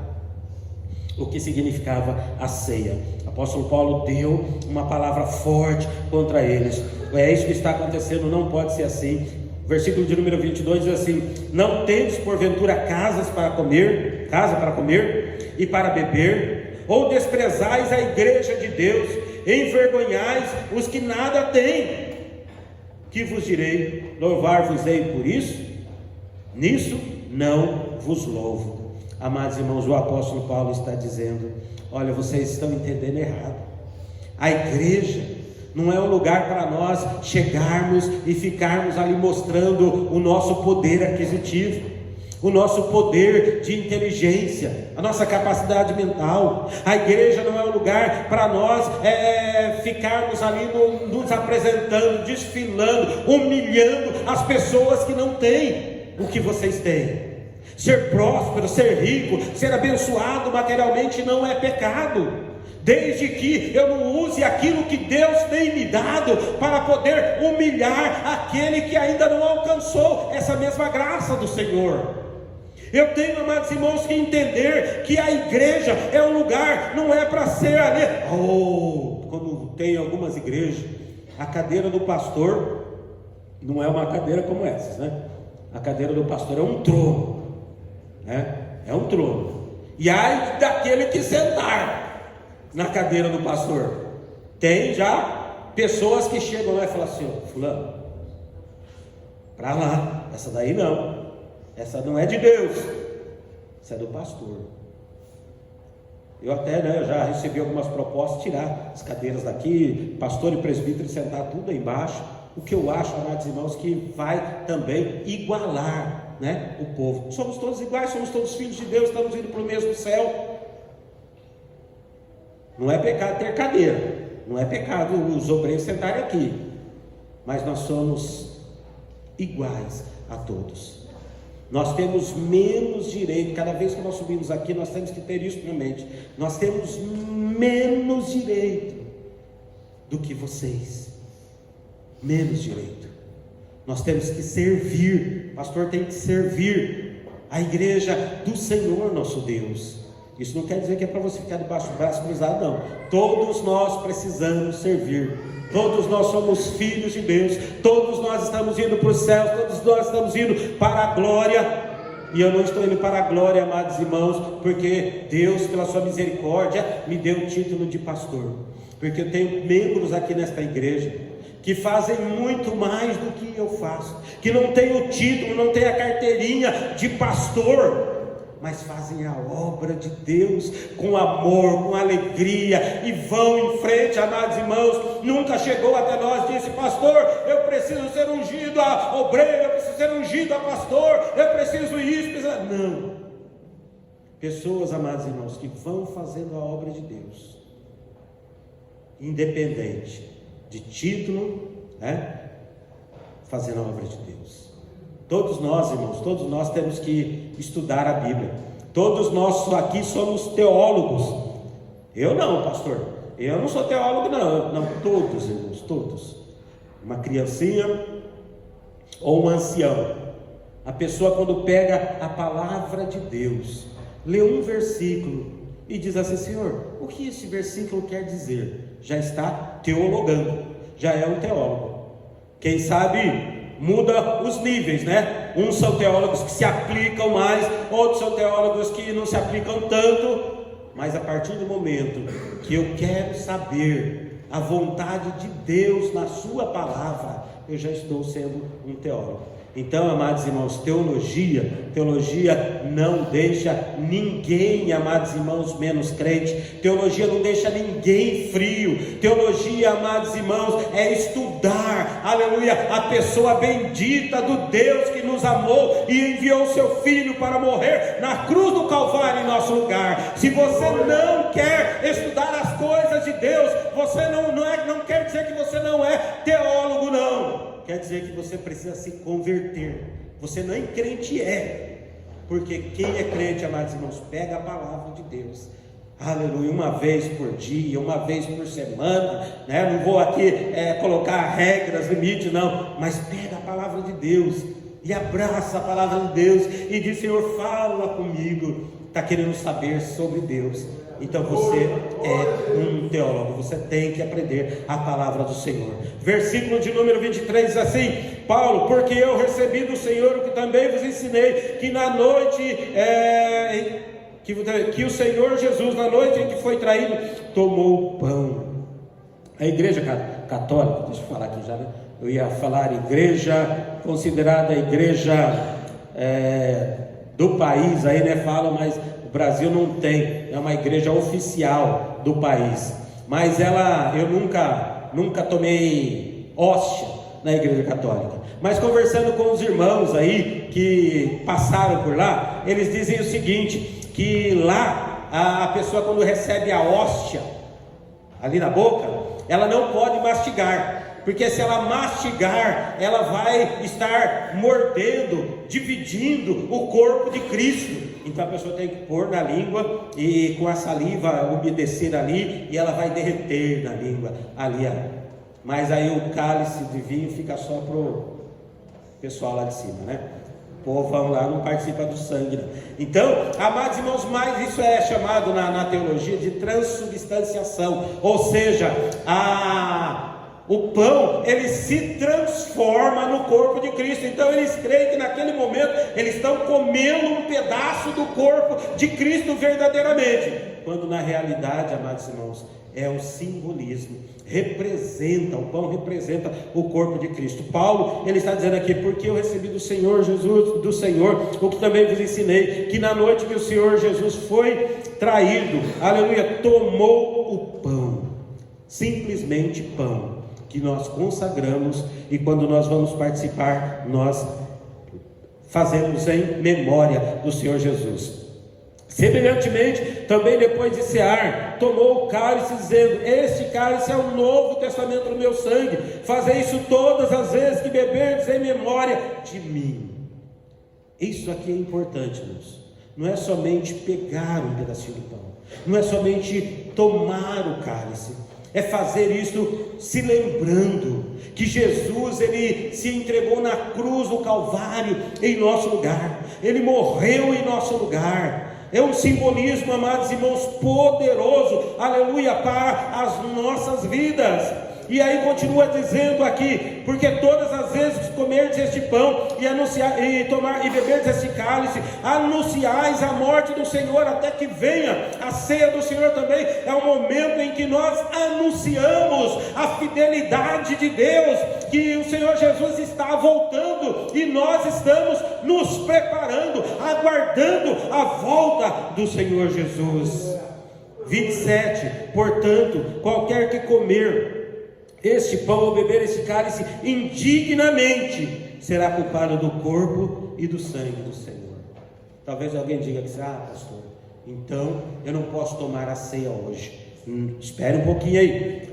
[SPEAKER 1] o que significava a ceia. O apóstolo Paulo deu uma palavra forte contra eles. É isso que está acontecendo, não pode ser assim. Versículo de número 22 diz assim: não tendes porventura casa para comer e para beber, ou desprezais a igreja de Deus, envergonhais os que nada têm. Que vos direi? Louvar-vos-ei por isso? Nisso não vos louvo. Amados irmãos, o apóstolo Paulo está dizendo: olha, vocês estão entendendo errado. A igreja não é um lugar para nós chegarmos e ficarmos ali mostrando o nosso poder aquisitivo, o nosso poder de inteligência, a nossa capacidade mental. A igreja não é um lugar para nós ficarmos ali nos apresentando, desfilando, humilhando as pessoas que não têm o que vocês têm. Ser próspero, ser rico, ser abençoado materialmente não é pecado, desde que eu não use aquilo que Deus tem me dado para poder humilhar aquele que ainda não alcançou essa mesma graça do Senhor. Eu tenho, amados irmãos, que entender que a igreja é um lugar, não é para ser ali, como tem algumas igrejas, a cadeira do pastor não é uma cadeira como essas, né? A cadeira do pastor é um trono, né? É um trono. E ai daquele que sentar na cadeira do pastor. Tem já pessoas que chegam lá e falam assim: fulano, para lá, essa daí não, essa não é de Deus, essa é do pastor. Eu até, eu já recebi algumas propostas de tirar as cadeiras daqui, pastor e presbítero, sentar tudo aí embaixo. O que eu acho, amados irmãos, que vai também igualar, né, o povo. Somos todos iguais, somos todos filhos de Deus, estamos indo para o mesmo céu. Não é pecado ter cadeira, não é pecado os obreiros sentarem aqui, mas nós somos iguais a todos. Nós temos menos direito. Cada vez que nós subimos aqui, nós temos que ter isso na mente. Nós temos menos direito do que vocês. Menos direito. Nós temos que servir. O pastor tem que servir a igreja do Senhor nosso Deus. Isso não quer dizer que é para você ficar debaixo do braço cruzado, não. Todos nós precisamos servir. Todos nós somos filhos de Deus. Todos nós estamos indo para o céu. Todos nós estamos indo para a glória. E eu não estou indo para a glória, amados irmãos, porque Deus, pela sua misericórdia, me deu o título de pastor. Porque eu tenho membros aqui nesta igreja que fazem muito mais do que eu faço, que não tem o título, não tem a carteirinha de pastor, mas fazem a obra de Deus com amor, com alegria, e vão em frente, amados irmãos. Nunca chegou até nós e disse: pastor, eu preciso ser ungido a obreiro, eu preciso ser ungido a pastor, eu preciso isso, não. Pessoas, amados irmãos, que vão fazendo a obra de Deus, independente de título, fazendo a obra de Deus. Todos nós, irmãos, todos nós temos que estudar a Bíblia. Todos nós aqui somos teólogos. Eu não, pastor, eu não sou teólogo, não, todos, irmãos, todos. Uma criancinha ou um ancião, a pessoa, quando pega a palavra de Deus, lê um versículo e diz assim: Senhor, o que esse versículo quer dizer? Já está teologando, já é um teólogo. Quem sabe muda os níveis, né? Uns são teólogos que se aplicam mais, outros são teólogos que não se aplicam tanto. Mas a partir do momento que eu quero saber a vontade de Deus na sua palavra, eu já estou sendo um teólogo. Então, amados irmãos, teologia não deixa ninguém, amados irmãos, menos crente. Teologia não deixa ninguém frio. Teologia, amados irmãos, é estudar, aleluia, a pessoa bendita do Deus que nos amou e enviou seu Filho para morrer na cruz do Calvário em nosso lugar. Se você não quer estudar as coisas de Deus, você não quer dizer que você não é teólogo, não. Quer dizer que você precisa se converter. Você nem crente porque quem é crente, amados irmãos, pega a palavra de Deus, aleluia, uma vez por dia, uma vez por semana, né? Não vou aqui colocar regras, limites, não, mas pega a palavra de Deus e abraça a palavra de Deus e diz: Senhor, fala comigo. Está querendo saber sobre Deus. Então você é um teólogo, você tem que aprender a palavra do Senhor. Versículo de número 23 diz assim: Paulo, porque eu recebi do Senhor o que também vos ensinei, que na noite que o Senhor Jesus, na noite em que foi traído, tomou o pão. A igreja católica, deixa eu falar aqui já, né? Eu ia falar igreja, considerada a igreja do país, aí, né, falam, mas o Brasil não tem, é uma igreja oficial do país, mas eu nunca tomei hóstia na igreja católica, mas conversando com os irmãos aí, que passaram por lá, eles dizem o seguinte, que lá, a pessoa quando recebe a hóstia, ali na boca, ela não pode mastigar, porque se ela mastigar, ela vai estar mordendo, dividindo o corpo de Cristo. Então a pessoa tem que pôr na língua e com a saliva umedecer ali, e ela vai derreter na língua ali. Mas aí o cálice de vinho fica só pro pessoal lá de cima, né? O povão lá não participa do sangue, não. Então, amados irmãos, mas isso é chamado na teologia de transubstanciação, ou seja, o pão, ele se transforma no corpo de Cristo. Então eles creem que naquele momento eles estão comendo um pedaço do corpo de Cristo verdadeiramente, quando na realidade, amados irmãos, é um simbolismo, o pão representa o corpo de Cristo. Paulo, ele está dizendo aqui: porque eu recebi do Senhor Jesus, do Senhor, o que também vos ensinei, que na noite que o Senhor Jesus foi traído, aleluia, tomou o pão, simplesmente pão, que nós consagramos, e quando nós vamos participar, nós fazemos em memória do Senhor Jesus. Semelhantemente, também depois de cear, tomou o cálice, dizendo: este cálice é o novo testamento do meu sangue, fazei isso todas as vezes que beberdes em memória de mim. Isso aqui é importante, irmãos. Não é somente pegar um pedacinho do pão, não é somente tomar o cálice, é fazer isso se lembrando que Jesus, ele se entregou na cruz do Calvário em nosso lugar, ele morreu em nosso lugar. É um simbolismo, amados irmãos, poderoso, aleluia, para as nossas vidas. E aí continua dizendo aqui: porque todas as vezes que comerdes este pão e beberdes este cálice, anunciais a morte do Senhor até que venha. A ceia do Senhor também é o momento em que nós anunciamos a fidelidade de Deus, que o Senhor Jesus está voltando e nós estamos nos preparando, aguardando a volta do Senhor Jesus. 27. Portanto, qualquer que comer este pão ou beber este cálice indignamente será culpado do corpo e do sangue do Senhor. Talvez alguém diga que, pastor, então eu não posso tomar a ceia hoje. Espere um pouquinho aí.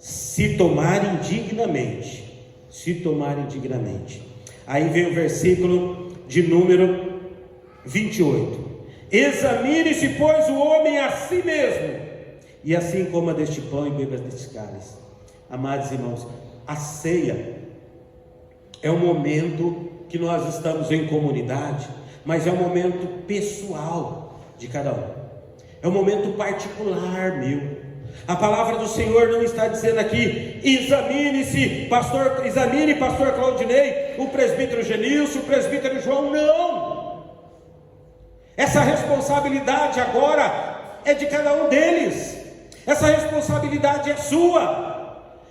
[SPEAKER 1] Se tomar indignamente. Aí vem o versículo de número 28. Examine-se, pois, o homem a si mesmo, e assim coma deste pão e beba deste cálice. Amados irmãos, a ceia é um momento que nós estamos em comunidade, mas é um momento pessoal de cada um, é um momento particular meu. A palavra do Senhor não está dizendo aqui: examine pastor Claudinei, o presbítero Genilson, o presbítero João. Não, essa responsabilidade agora é de cada um deles. Essa responsabilidade é sua.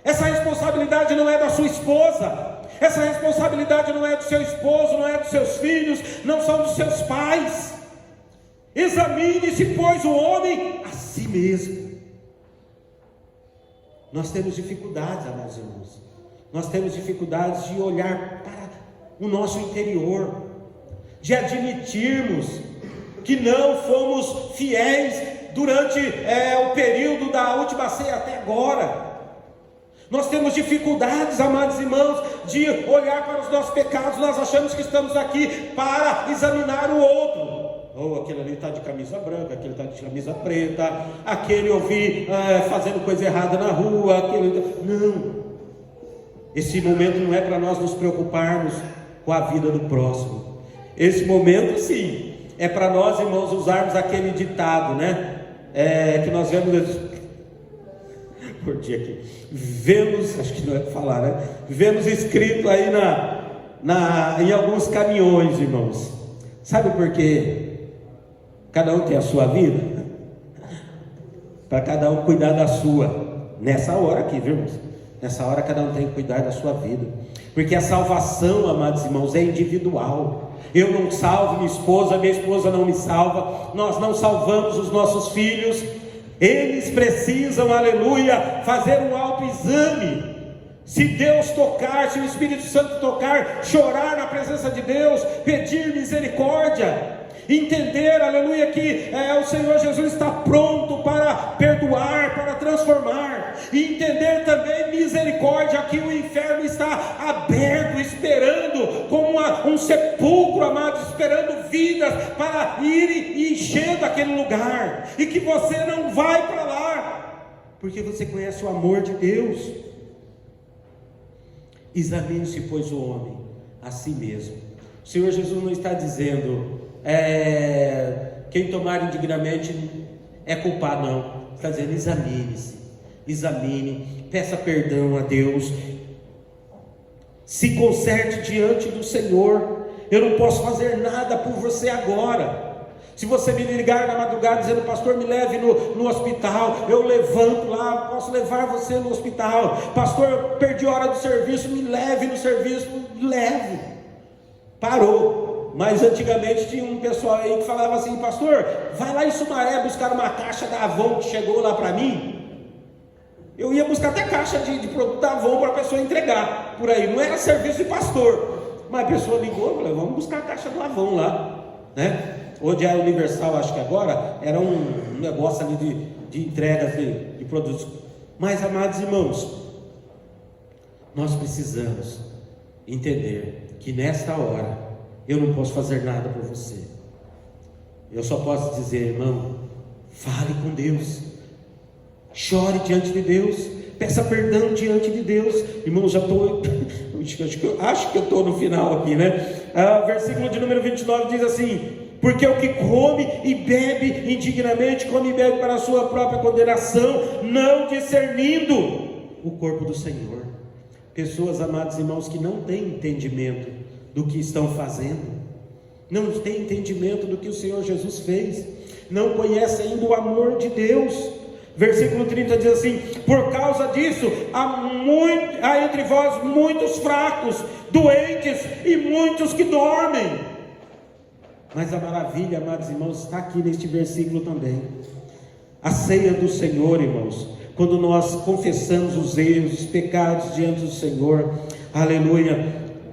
[SPEAKER 1] Essa responsabilidade não é da sua esposa. Essa responsabilidade não é do seu esposo, não é dos seus filhos, não são dos seus pais. Examine-se, pois, o homem a si mesmo. Nós temos dificuldades, amados irmãos. Nós temos dificuldades de olhar para o nosso interior, de admitirmos que não fomos fiéis durante o período da última ceia até agora. Nós temos dificuldades, amados irmãos, de olhar para os nossos pecados. Nós achamos que estamos aqui para examinar o outro. Aquele ali está de camisa branca, aquele está de camisa preta, aquele eu vi fazendo coisa errada na rua, Não, esse momento não é para nós nos preocuparmos com a vida do próximo. Esse momento sim é para nós, irmãos, usarmos aquele ditado, né? Que nós vemos por dia aqui. Acho que não é para falar, né? Vemos escrito aí em alguns caminhões, irmãos. Sabe por quê? Cada um tem a sua vida. Para cada um cuidar da sua. Nessa hora aqui, viu, irmãos? Nessa hora cada um tem que cuidar da sua vida. Porque a salvação, amados irmãos, é individual. Eu não salvo minha esposa não me salva, nós não salvamos os nossos filhos. Eles precisam, aleluia, fazer um autoexame. Se Deus tocar, se o Espírito Santo tocar, chorar na presença de Deus, pedir misericórdia, entender, aleluia, que o Senhor Jesus está pronto para perdoar, para transformar, e entender também misericórdia, que o inferno está aberto, esperando como um sepulcro, amados, esperando vidas para ir enchendo aquele lugar, e que você não vai para lá, porque você conhece o amor de Deus. Examine-se, pois, o homem a si mesmo. O Senhor Jesus não está dizendo quem tomar indignamente é culpado, não. Está dizendo: examine, peça perdão a Deus, se conserte diante do Senhor. Eu não posso fazer nada por você agora. Se você me ligar na madrugada dizendo: pastor, me leve no hospital, eu levanto lá, posso levar você no hospital. Pastor, perdi a hora do serviço, me leve no serviço, leve. Parou. Mas antigamente tinha um pessoal aí que falava assim: pastor, vai lá em Sumaré buscar uma caixa da Avon que chegou lá para mim. Eu ia buscar até caixa de produto da Avon para a pessoa entregar por aí, não era serviço de pastor, mas a pessoa ligou e falou: vamos buscar a caixa do Avon lá, né? Onde é a Universal, acho que agora, era um negócio ali de entregas de produtos. Mas, amados irmãos, nós precisamos entender que nesta hora eu não posso fazer nada por você. Eu só posso dizer: irmão, fale com Deus, chore diante de Deus, peça perdão diante de Deus. Irmão, já estou acho que eu estou no final aqui, né? Versículo de número 29 diz assim: porque o que come e bebe indignamente, come e bebe para a sua própria condenação, não discernindo o corpo do Senhor. Pessoas, amados irmãos, que não têm entendimento do que estão fazendo, não têm entendimento do que o Senhor Jesus fez, não conhecem ainda o amor de Deus. Versículo 30 diz assim: por causa disso há entre vós muitos fracos, doentes e muitos que dormem. Mas a maravilha, amados irmãos, está aqui neste versículo também. A ceia do Senhor, irmãos, quando nós confessamos os erros, os pecados diante do Senhor, aleluia,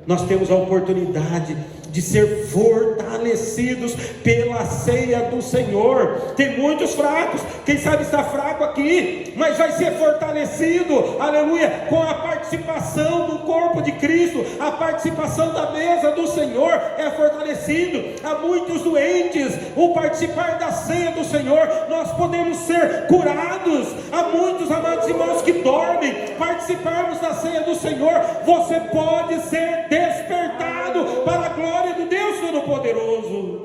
[SPEAKER 1] nós temos a oportunidade de ser fortalecidos pela ceia do Senhor. Tem muitos fracos, quem sabe está fraco aqui, mas vai ser fortalecido, aleluia, com a participação do corpo de Cristo. A participação da mesa do Senhor é fortalecido. Há muitos doentes, o participar da ceia do Senhor, nós podemos ser curados. Há muitos, amados irmãos, que dormem. Participarmos da ceia do Senhor, você pode ser despertado para a glória do Deus Todo-Poderoso.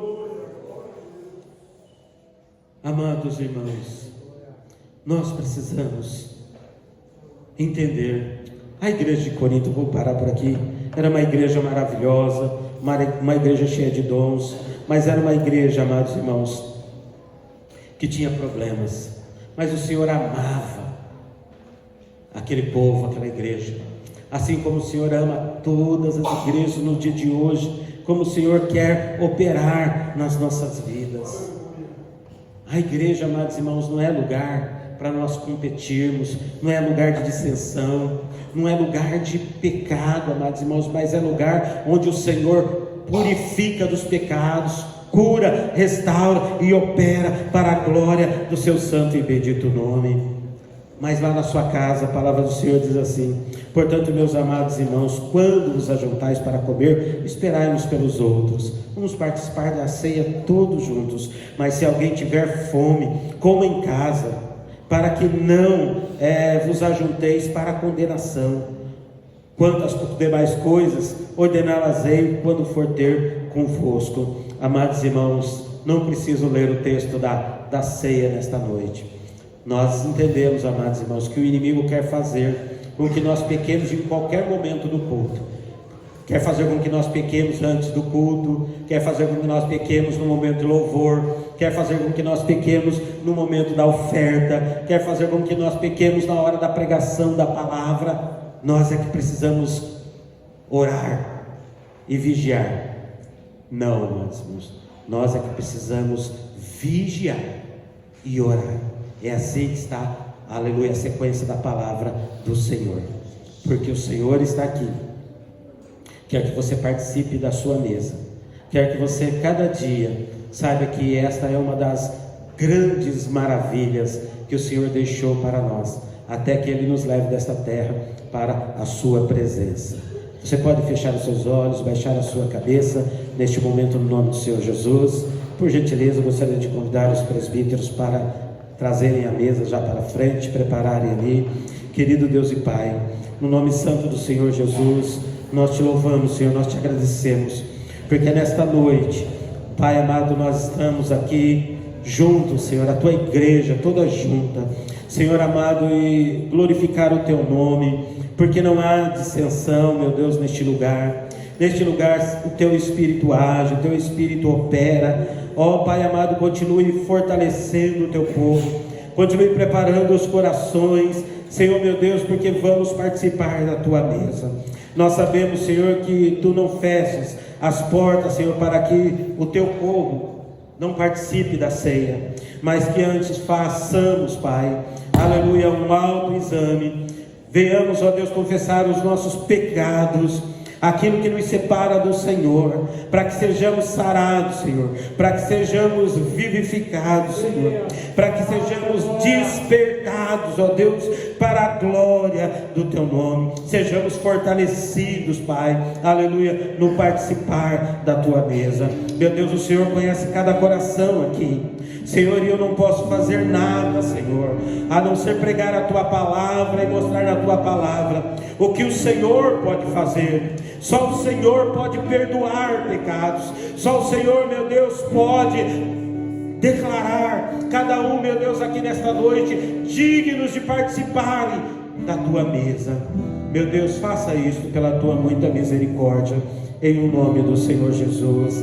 [SPEAKER 1] Amados irmãos, nós precisamos entender. A igreja de Corinto, vou parar por aqui, era uma igreja maravilhosa, uma igreja cheia de dons, mas era uma igreja, amados irmãos, que tinha problemas, mas o Senhor amava aquele povo, aquela igreja, assim como o Senhor ama todas as igrejas no dia de hoje, como o Senhor quer operar nas nossas vidas. A igreja, amados irmãos, não é lugar para nós competirmos, não é lugar de dissensão, não é lugar de pecado, amados irmãos, mas é lugar onde o Senhor purifica dos pecados, cura, restaura e opera para a glória do seu santo e bendito nome. Mas lá na sua casa, a palavra do Senhor diz assim: portanto, meus amados irmãos, quando vos ajuntais para comer, esperai-nos pelos outros. Vamos participar da ceia todos juntos. Mas se alguém tiver fome, coma em casa, para que não vos ajunteis para a condenação. Quanto às demais coisas, ordená-las-ei quando for ter convosco. Amados irmãos, não preciso ler o texto da ceia nesta noite. Nós entendemos, amados irmãos, que o inimigo quer fazer com que nós pequemos em qualquer momento do culto. Quer fazer com que nós pequemos antes do culto, quer fazer com que nós pequemos no momento de louvor, quer fazer com que nós pequemos no momento da oferta, quer fazer com que nós pequemos na hora da pregação da palavra. Nós é que precisamos orar e vigiar. Não, amados irmãos, nós é que precisamos vigiar e orar. É assim que está, aleluia, a sequência da palavra do Senhor, porque o Senhor está aqui, quer que você participe da sua mesa, quer que você cada dia saiba que esta é uma das grandes maravilhas que o Senhor deixou para nós, até que Ele nos leve desta terra para a sua presença. Você pode fechar os seus olhos, baixar a sua cabeça neste momento no nome do Senhor Jesus. Por gentileza, eu gostaria de convidar os presbíteros para trazerem a mesa já para frente, prepararem ali. Querido Deus e Pai, no nome santo do Senhor Jesus, nós te louvamos, Senhor, nós te agradecemos, porque nesta noite, Pai amado, nós estamos aqui juntos, Senhor, a tua igreja toda junta, Senhor amado, e glorificar o teu nome, porque não há dissensão, meu Deus, neste lugar. Neste lugar o teu Espírito age, o teu Espírito opera. Ó Pai amado, continue fortalecendo o teu povo, continue preparando os corações, Senhor meu Deus, porque vamos participar da tua mesa. Nós sabemos, Senhor, que tu não fechas as portas, Senhor, para que o teu povo não participe da ceia, mas que antes façamos, Pai, aleluia, um autoexame, venhamos, ó Deus, confessar os nossos pecados, aquilo que nos separa do Senhor, para que sejamos sarados, Senhor, para que sejamos vivificados, Senhor, para que sejamos despertados, ó Deus, para a glória do teu nome, sejamos fortalecidos, Pai, aleluia, no participar da tua mesa. Meu Deus, o Senhor conhece cada coração aqui, Senhor, e eu não posso fazer nada, Senhor, a não ser pregar a tua palavra e mostrar na tua palavra o que o Senhor pode fazer. Só o Senhor pode perdoar pecados, só o Senhor, meu Deus, pode declarar cada um, meu Deus, aqui nesta noite dignos de participarem da tua mesa. Meu Deus, faça isto pela tua muita misericórdia, em o nome do Senhor Jesus.